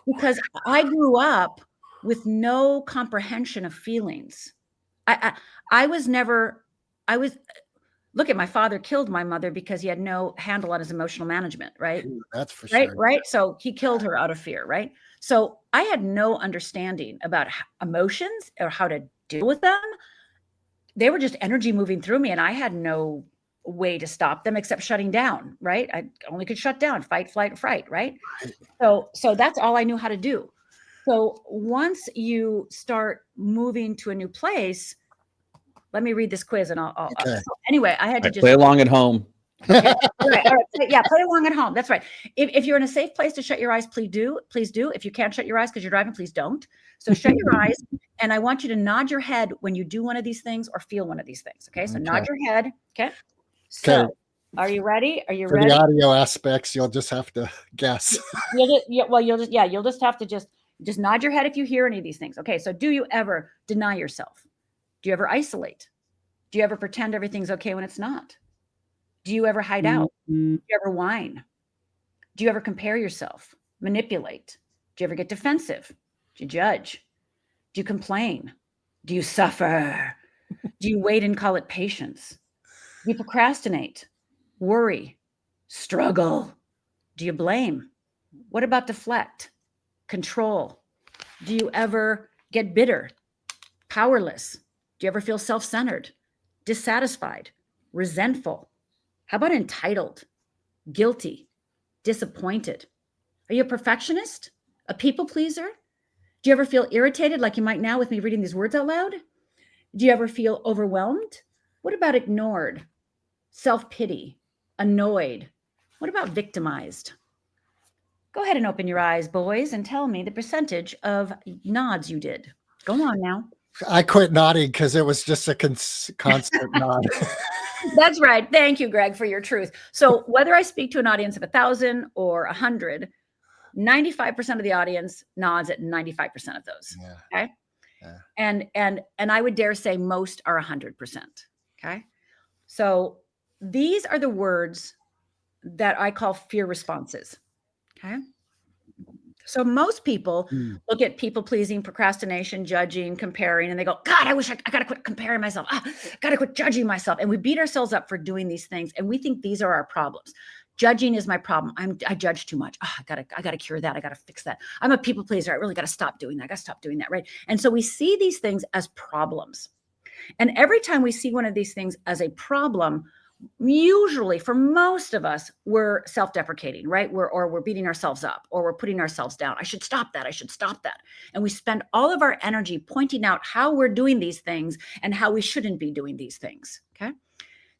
because I grew up with no comprehension of feelings. Look at my father killed my mother because he had no handle on his emotional management, right? That's for sure. Right. So he killed her out of fear, right? So I had no understanding about emotions or how to deal with them. They were just energy moving through me and I had no way to stop them except shutting down, right? I only could shut down, fight, flight, fright, right? So that's all I knew how to do. So once you start moving to a new place, let me read this quiz and I'll anyway, I had to just play along at home. Yeah, right. Yeah, play along at home. That's right. If you're in a safe place to shut your eyes, please do. If you can't shut your eyes because you're driving, please don't. So shut your eyes. And I want you to nod your head when you do one of these things or feel one of these things. Okay. So nod your head. Okay. So are you ready? Are you ready? For the audio aspects, you'll just have to guess. You'll just have to just nod your head if you hear any of these things. Okay. So do you ever deny yourself? Do you ever isolate? Do you ever pretend everything's okay when it's not? Do you ever hide out? Do you ever whine? Do you ever compare yourself? Manipulate? Do you ever get defensive? Do you judge? Do you complain? Do you suffer? Do you wait and call it patience? Do you procrastinate? Worry? Struggle? Do you blame? What about deflect? Control? Do you ever get bitter? Powerless? Do you ever feel self-centered? Dissatisfied? Resentful? How about entitled, guilty, disappointed? Are you a perfectionist? A people pleaser? Do you ever feel irritated like you might now with me reading these words out loud? Do you ever feel overwhelmed? What about ignored? Self-pity? Annoyed? What about victimized? Go ahead and open your eyes, boys, and tell me the percentage of nods you did. Go on now. I quit nodding because it was just a constant nod. That's right. Thank you, Greg, for your truth. So whether I speak to an audience of 1,000 or 100, 95% of the audience nods at 95% of those. Yeah. Okay. Yeah. And I would dare say most are 100%. Okay. So these are the words that I call fear responses. Okay. So most people Mm. look at people pleasing, procrastination, judging, comparing, and they go, God, I wish I got to quit comparing myself. Got to quit judging myself. And we beat ourselves up for doing these things. And we think these are our problems. Judging is my problem. I judge too much. I gotta cure that. I gotta fix that. I'm a people pleaser. I really gotta stop doing that. I gotta stop doing that. Right. And so we see these things as problems. And every time we see one of these things as a problem, usually for most of us, we're self-deprecating, right? We're beating ourselves up, or we're putting ourselves down. I should stop that. I should stop that. And we spend all of our energy pointing out how we're doing these things and how we shouldn't be doing these things. Okay.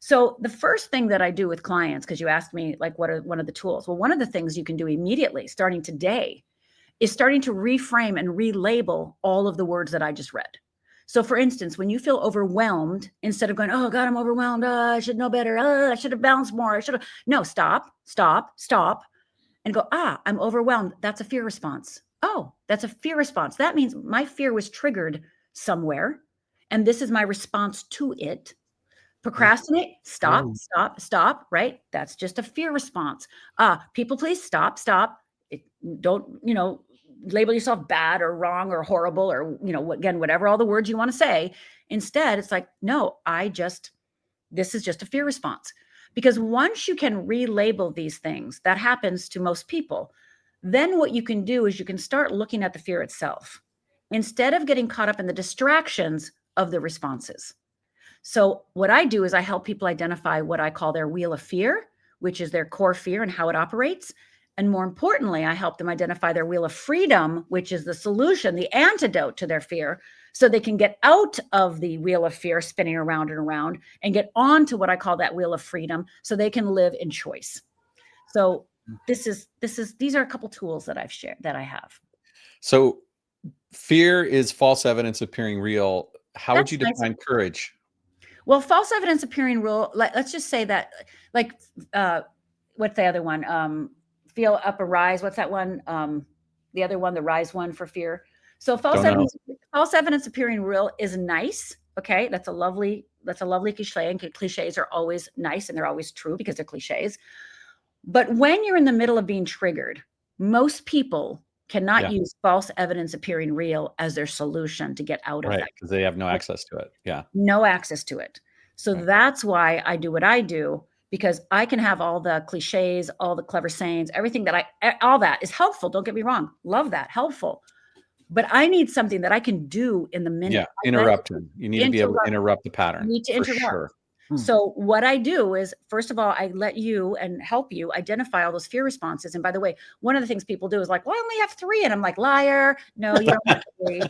So the first thing that I do with clients, because you asked me, like, what are one of the tools? Well, one of the things you can do immediately, starting today, is starting to reframe and relabel all of the words that I just read. So for instance, when you feel overwhelmed, instead of going, oh God, I'm overwhelmed. I should know better. I should have balanced more. No, stop, and go, I'm overwhelmed. That's a fear response. Oh, that's a fear response. That means my fear was triggered somewhere, and this is my response to it. Procrastinate, stop, right? That's just a fear response. People please, stop. Don't, label yourself bad or wrong or horrible or, again, whatever all the words you want to say. Instead, it's like, no, this is just a fear response. Because once you can relabel these things, that happens to most people, then what you can do is you can start looking at the fear itself instead of getting caught up in the distractions of the responses. So what I do is I help people identify what I call their wheel of fear, which is their core fear and how it operates. And more importantly, I help them identify their wheel of freedom, which is the solution, the antidote to their fear, so they can get out of the wheel of fear spinning around and around and get onto what I call that wheel of freedom, so they can live in choice. So these are a couple tools that I've shared, that I have. So fear is false evidence appearing real. How would you define courage? Well, false evidence appearing real, let's just say that, what's the other one? Feel up, arise. What's that one? The other one, the rise one for fear. So false evidence appearing real is nice. Okay. That's a lovely cliche, and cliches are always nice and they're always true because they're cliches. But when you're in the middle of being triggered, most people cannot use false evidence appearing real as their solution to get out of that. Because they have no access to it. Yeah. No access to it. So that's why I do what I do, because I can have all the cliches, all the clever sayings, everything all that is helpful. Don't get me wrong. Love that. Helpful. But I need something that I can do in the minute. Yeah. Interrupting. You need to be able to interrupt the pattern. You need to interrupt. Sure. So what I do is, first of all, I let you and help you identify all those fear responses. And by the way, one of the things people do is like, well, I only have 3. And I'm like, liar. No, you don't have 3.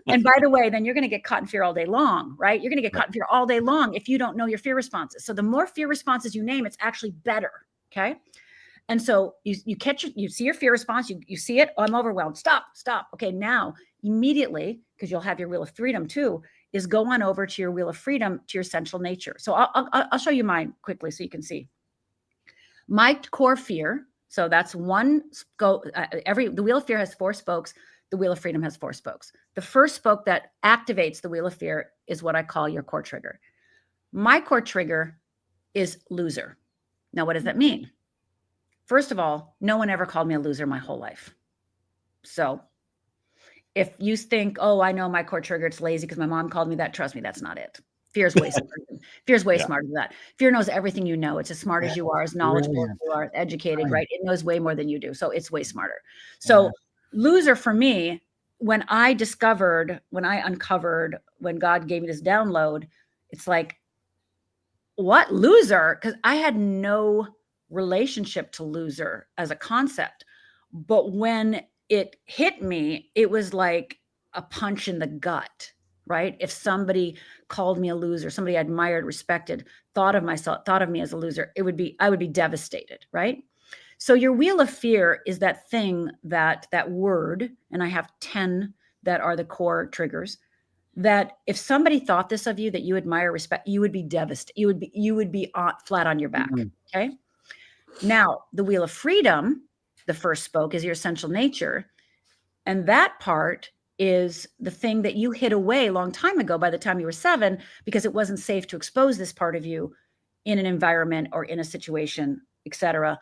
And by the way, then you're going to get caught in fear all day long, right? You're going to get caught in fear all day long if you don't know your fear responses. So the more fear responses you name, it's actually better. Okay. And so you see your fear response, you see it. Oh, I'm overwhelmed. Stop. Okay. Now immediately, because you'll have your wheel of freedom too, is go on over to your wheel of freedom, to your essential nature. So I'll show you mine quickly so you can see. My core fear, so that's one spoke. The wheel of fear has 4 spokes. The wheel of freedom has 4 spokes. The first spoke that activates the wheel of fear is what I call your core trigger. My core trigger is loser. Now, what does that mean? First of all, no one ever called me a loser my whole life. So if you think, oh, I know my core trigger, it's lazy because my mom called me that, trust me, that's not it. Fear is way smarter. Fear is way smarter than that. Fear knows everything you know. It's as smart as you are, as knowledgeable as you are, educated, right? It knows way more than you do. So it's way smarter. So loser for me, when I uncovered, when God gave me this download, it's like, what, loser? Because I had no relationship to loser as a concept. But when it hit me, it was like a punch in the gut, right? If somebody called me a loser, somebody I admired, respected, thought of me as a loser, I would be devastated, right? So your wheel of fear is that thing, that word, and I have 10 that are the core triggers, that if somebody thought this of you, that you admire, respect, you would be devastated. You would be flat on your back, okay? Now, the wheel of freedom, the first spoke, is your essential nature. And that part is the thing that you hid away a long time ago by the time you were 7, because it wasn't safe to expose this part of you in an environment or in a situation, etc.,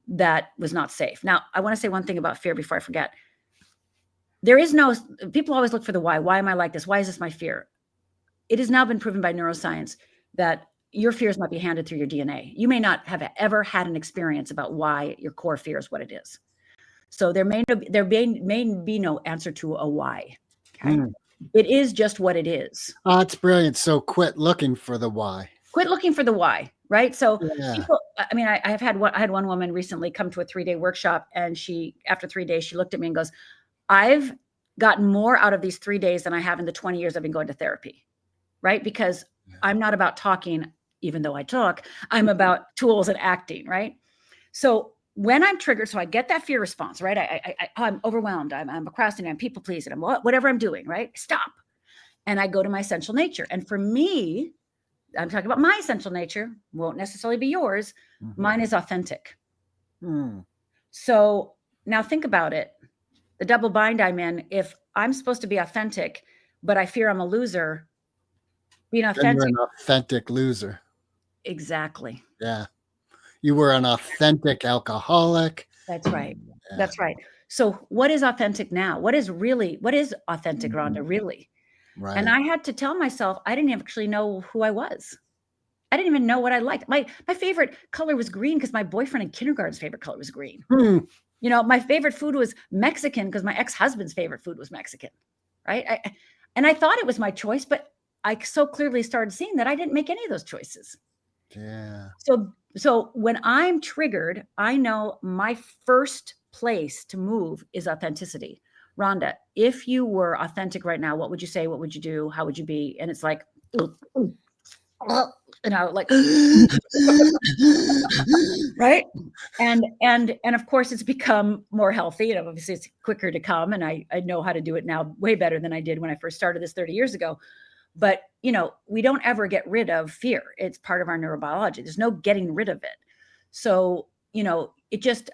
that was not safe. Now, I want to say one thing about fear before I forget. there is no, people always look for the why. Why am I like this? Why is this my fear? It has now been proven by neuroscience that your fears might be handed through your DNA. You may not have ever had an experience about why your core fear is what it is. So there may be no answer to a why. Okay. It is just what it is. Oh, that's brilliant. So quit looking for the why. Quit looking for the why, right? So Yeah. people, I mean, I had one woman recently come to a 3-day workshop, and after 3 days, she looked at me and goes, I've gotten more out of these 3 days than I have in the 20 years I've been going to therapy, right? Because I'm not about talking, even though I talk, I'm about tools and acting, right? So when I'm triggered, so I get that fear response, right? I'm overwhelmed, I'm procrastinating, I'm people pleasing, I'm whatever I'm doing, right? Stop. And I go to my essential nature. And for me, I'm talking about my essential nature, won't necessarily be yours. Mine is authentic. So now think about it. The double bind I'm in, if I'm supposed to be authentic, but I fear I'm a loser, being Then authentic. you're an authentic loser. Exactly. Yeah. You were an authentic alcoholic. That's right. Yeah. That's right. So what is authentic now? What is authentic, Rhonda, really? Right. And I had to tell myself, I didn't actually know who I was. I didn't even know what I liked. My favorite color was green because my boyfriend in kindergarten's favorite color was green. You know, my favorite food was Mexican because my ex-husband's favorite food was Mexican, right? And I thought it was my choice, but I so clearly started seeing that I didn't make any of those choices. Yeah. So when I'm triggered, I know my first place to move is authenticity. Rhonda, if you were authentic right now, what would you say? What would you do? How would you be? And it's like, you know, like, right? And of course, it's become more healthy. And obviously, it's quicker to come. And I know how to do it now way better than I did when I first started this 30 years ago. But, you know, we don't ever get rid of fear. It's part of our neurobiology. There's no getting rid of it. So, you know, it just,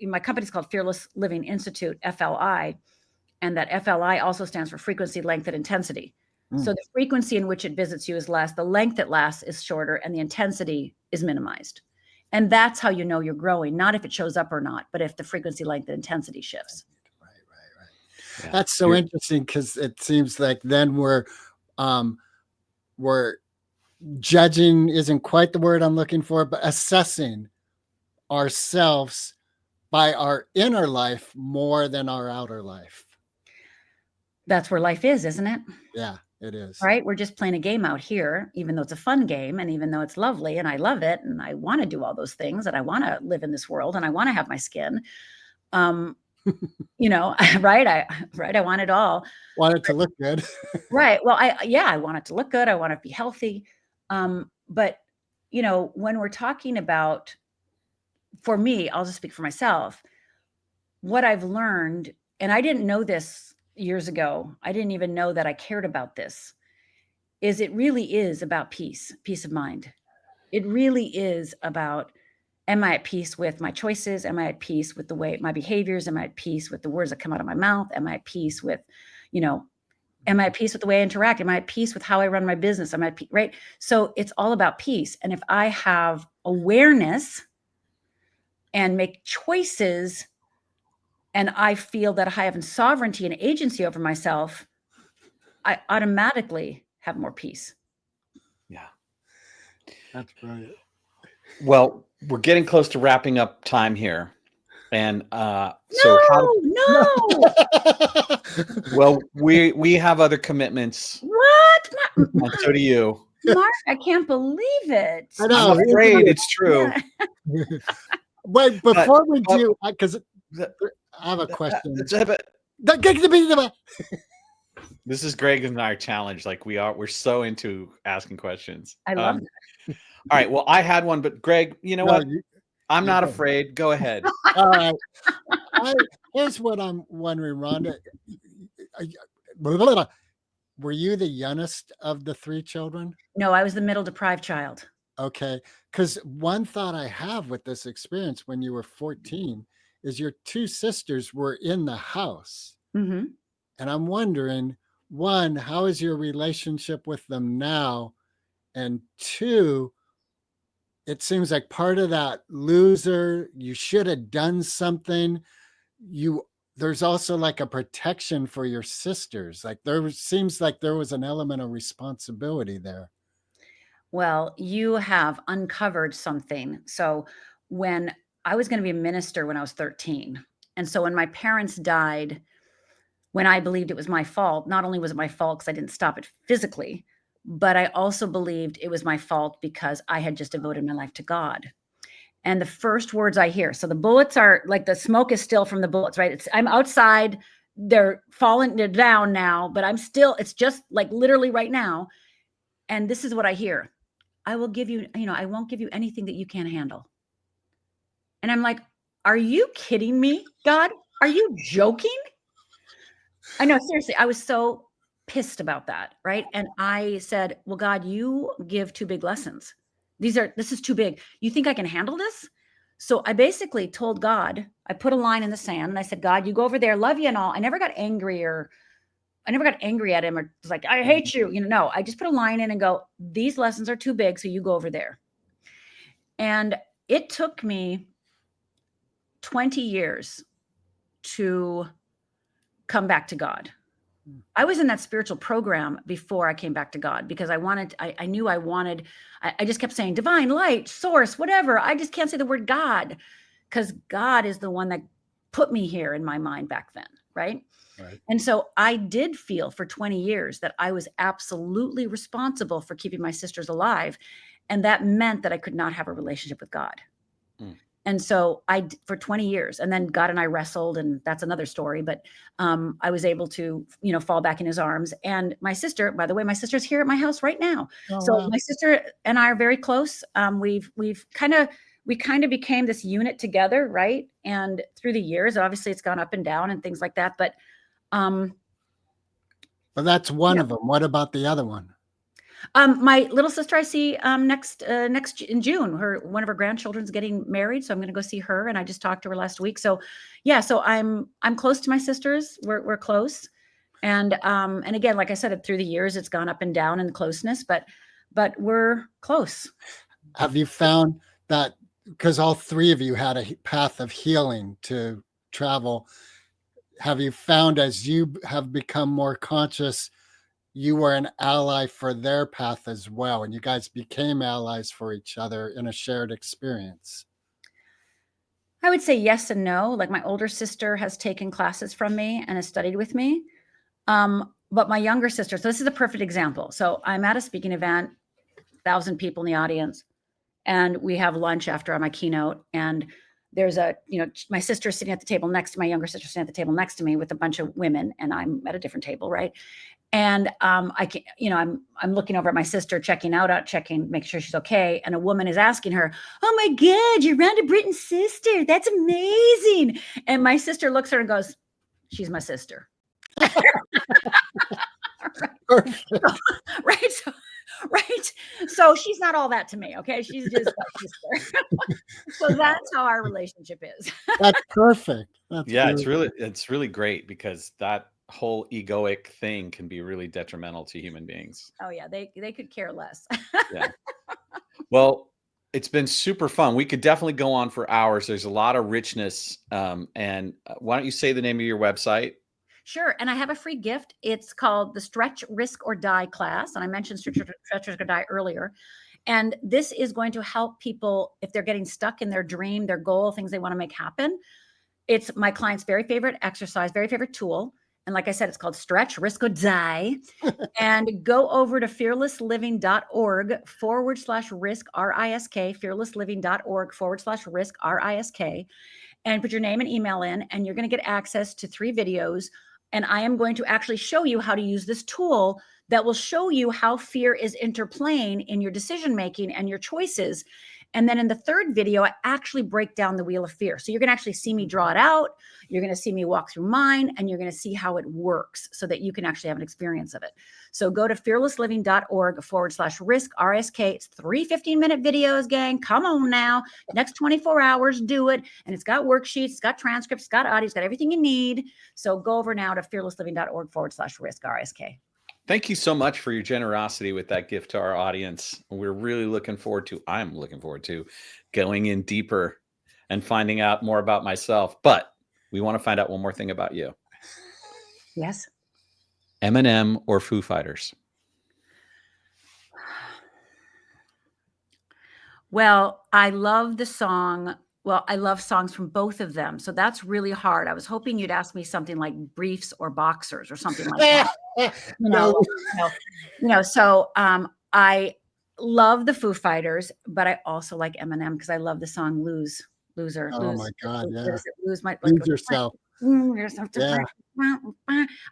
my company's called Fearless Living Institute, FLI. And that FLI also stands for frequency, length, and intensity. So the frequency in which it visits you is less, the length it lasts is shorter, and the intensity is minimized. And that's how you know you're growing, not if it shows up or not, but if the frequency, length, and intensity shifts. Right. Yeah. That's so interesting, because it seems like then we're judging isn't quite the word I'm looking for, but assessing ourselves by our inner life more than our outer life. That's where life is, isn't it? Yeah, it is. Right? We're just playing a game out here, even though it's a fun game, and even though it's lovely and I love it and I want to do all those things and I want to live in this world and I want to have my skin. You know, right? I want it all. Want it to look good. Right. Well, I want it to look good. I want to be healthy. But, you know, when we're talking about, for me, I'll just speak for myself, what I've learned, and I didn't know this years ago, I didn't even know that I cared about this, is it really is about peace of mind. It really is about, am I at peace with my choices? Am I at peace with the way my behaviors? Am I at peace with the words that come out of my mouth? Am I at peace with, you know, am I at peace with the way I interact? Am I at peace with how I run my business? Am I at peace, right? So it's all about peace. And if I have awareness and make choices, and I feel that I have sovereignty and agency over myself, I automatically have more peace. Yeah. That's brilliant. Well, we're getting close to wrapping up time here. And no. Well, we have other commitments. What? And so do you. Mark, I can't believe it. I know. I'm afraid it's true. Yeah. Wait, before we do, because I have a question. This is Greg and our challenge. Like we're so into asking questions. I love it. All right. Well, I had one, but Greg, you know what? I'm not afraid. Go ahead. All right. Here's what I'm wondering, Rhonda. Were you the youngest of the 3 children? No, I was the middle deprived child. Okay. Because one thought I have with this experience when you were 14 is your 2 sisters were in the house. Mm-hmm. And I'm wondering, 1, how is your relationship with them now? And 2, it seems like part of that loser, you should have done something. You there's also like a protection for your sisters. Like seems like there was an element of responsibility there. Well, you have uncovered something. So when I was going to be a minister when I was 13, and so when my parents died, when I believed it was my fault, not only was it my fault because I didn't stop it physically, but I also believed it was my fault because I had just devoted my life to God. And the first words I hear, so the bullets are like the smoke is still from the bullets, right? I'm outside, they're falling, they're down now, but I'm still, it's just like literally right now. And this is what I hear. I will give you, I won't give you anything that you can't handle. And I'm like, are you kidding me, God? Are you joking? I know, seriously, I was so pissed about that, right? And I said, well, God, you give too big lessons. This is too big. You think I can handle this? So I basically told God, I put a line in the sand and I said, God, you go over there, love you and all. I never got angry at him or was like, I hate you. No, I just put a line in and go, these lessons are too big. So you go over there. And it took me 20 years to come back to God. I was in that spiritual program before I came back to God because I just kept saying divine light, source, whatever. I just can't say the word God because God is the one that put me here in my mind back then. Right. And so I did feel for 20 years that I was absolutely responsible for keeping my sisters alive. And that meant that I could not have a relationship with God. And so for 20 years, and then God and I wrestled, and that's another story, but I was able to, fall back in his arms. And my sister, by the way, my sister's here at my house right now. Oh, so wow. My sister and I are very close. We kind of became this unit together. Right. And through the years, obviously it's gone up and down and things like that. But well, that's one of them. What about the other one? My little sister I see next in June. One of her grandchildren's getting married, so I'm going to go see her. And I just talked to her last week. So yeah, so I'm close to my sisters. We're close, and again, like I said, through the years, it's gone up and down in the closeness, but we're close. Have you found that because all three of you had a path of healing to travel? Have you found as you have become more conscious, you were an ally for their path as well, and you guys became allies for each other in a shared experience? I would say yes and no. Like my older sister has taken classes from me and has studied with me. But my younger sister, so this is a perfect example. So I'm at a speaking event, 1,000 people in the audience, and we have lunch after my keynote. And there's my sister sitting at the table next to my younger sister sitting at the table next to me with a bunch of women, and I'm at a different table, right? And I'm looking over at my sister, checking, making sure she's okay. And a woman is asking her, "Oh my God, you're Rhonda Britten's sister. That's amazing." And my sister looks at her and goes, "She's my sister." Right. So she's not all that to me. Okay. She's just my sister. So that's how our relationship is. That's perfect. It's really great because that whole egoic thing can be really detrimental to human beings. Oh yeah. They could care less. Yeah. Well, it's been super fun. We could definitely go on for hours. There's a lot of richness. And why don't you say the name of your website? Sure. And I have a free gift. It's called the Stretch, Risk, or Die class. And I mentioned Stretch, Risk, or Die earlier. And this is going to help people if they're getting stuck in their dream, their goal, things they want to make happen. It's my client's very favorite exercise, very favorite tool. And like I said, it's called Stretch, Risk, or Die. And go over to fearlessliving.org/risk, RISK, fearlessliving.org/risk, RISK, and put your name and email in, and you're going to get access to 3 videos. And I am going to actually show you how to use this tool that will show you how fear is interplaying in your decision-making and your choices. And then in the 3rd video, I actually break down the wheel of fear. So you're going to actually see me draw it out. You're going to see me walk through mine, and you're going to see how it works so that you can actually have an experience of it. So go to fearlessliving.org/risk, RISK. It's 3 15-minute videos, gang. Come on now. Next 24 hours, do it. And it's got worksheets, it's got transcripts, it's got audio, it's got everything you need. So go over now to fearlessliving.org/risk, RISK. Thank you so much for your generosity with that gift to our audience. I'm looking forward to going in deeper and finding out more about myself. But we want to find out one more thing about you. Yes. Eminem or Foo Fighters? Well, I love the song. Well, I love songs from both of them. So that's really hard. I was hoping you'd ask me something like briefs or boxers or something like that. So I love the Foo Fighters, but I also like Eminem because I love the song Loser. Oh my God, yeah. Lose my Lose yourself. Yeah.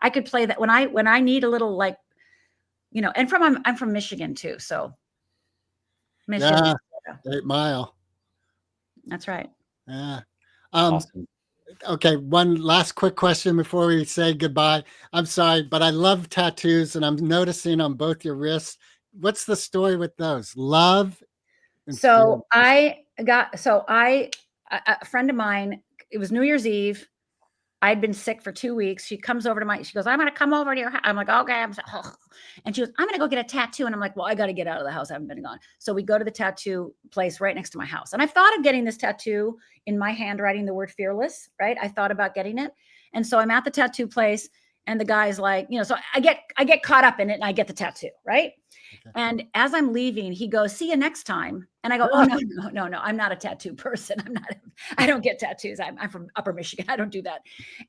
I could play that when I need a little, like, and I'm from Michigan too. So Michigan. Yeah. 8 Mile. That's right. Yeah. Awesome. Okay, one last quick question before we say goodbye. I'm sorry, but I love tattoos, and I'm noticing on both your wrists. What's the story with those? Love? and So fear? a friend of mine, it was New Year's Eve. I'd been sick for 2 weeks. She comes over to she goes, I'm going to come over to your house. I'm like, okay. And she goes, I'm going to go get a tattoo. And I'm like, well, I got to get out of the house. I haven't been gone. So we go to the tattoo place right next to my house. And I thought of getting this tattoo in my handwriting, the word fearless, right? I thought about getting it. And so I'm at the tattoo place and the guy's like, so I get caught up in it and I get the tattoo. Right. Okay. And as I'm leaving, he goes, see you next time. And I go, oh, no. I'm not a tattoo person. I don't get tattoos. I'm from Upper Michigan. I don't do that.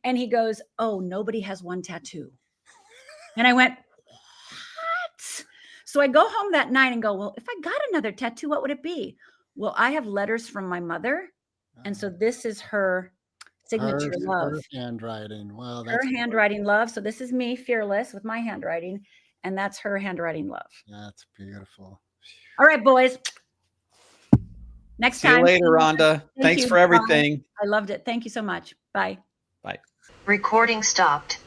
And he goes, oh, nobody has one tattoo. And I went, what? So I go home that night and go, well, if I got another tattoo, what would it be? Well, I have letters from my mother. And so this is her signature, love. Her handwriting. Wow. Her handwriting, love. So this is me, fearless, with my handwriting. And that's her handwriting, love. That's beautiful. All right, boys. Next See time. you later, Rhonda. Thanks for everything. I loved it. Thank you so much. Bye. Bye. Recording stopped.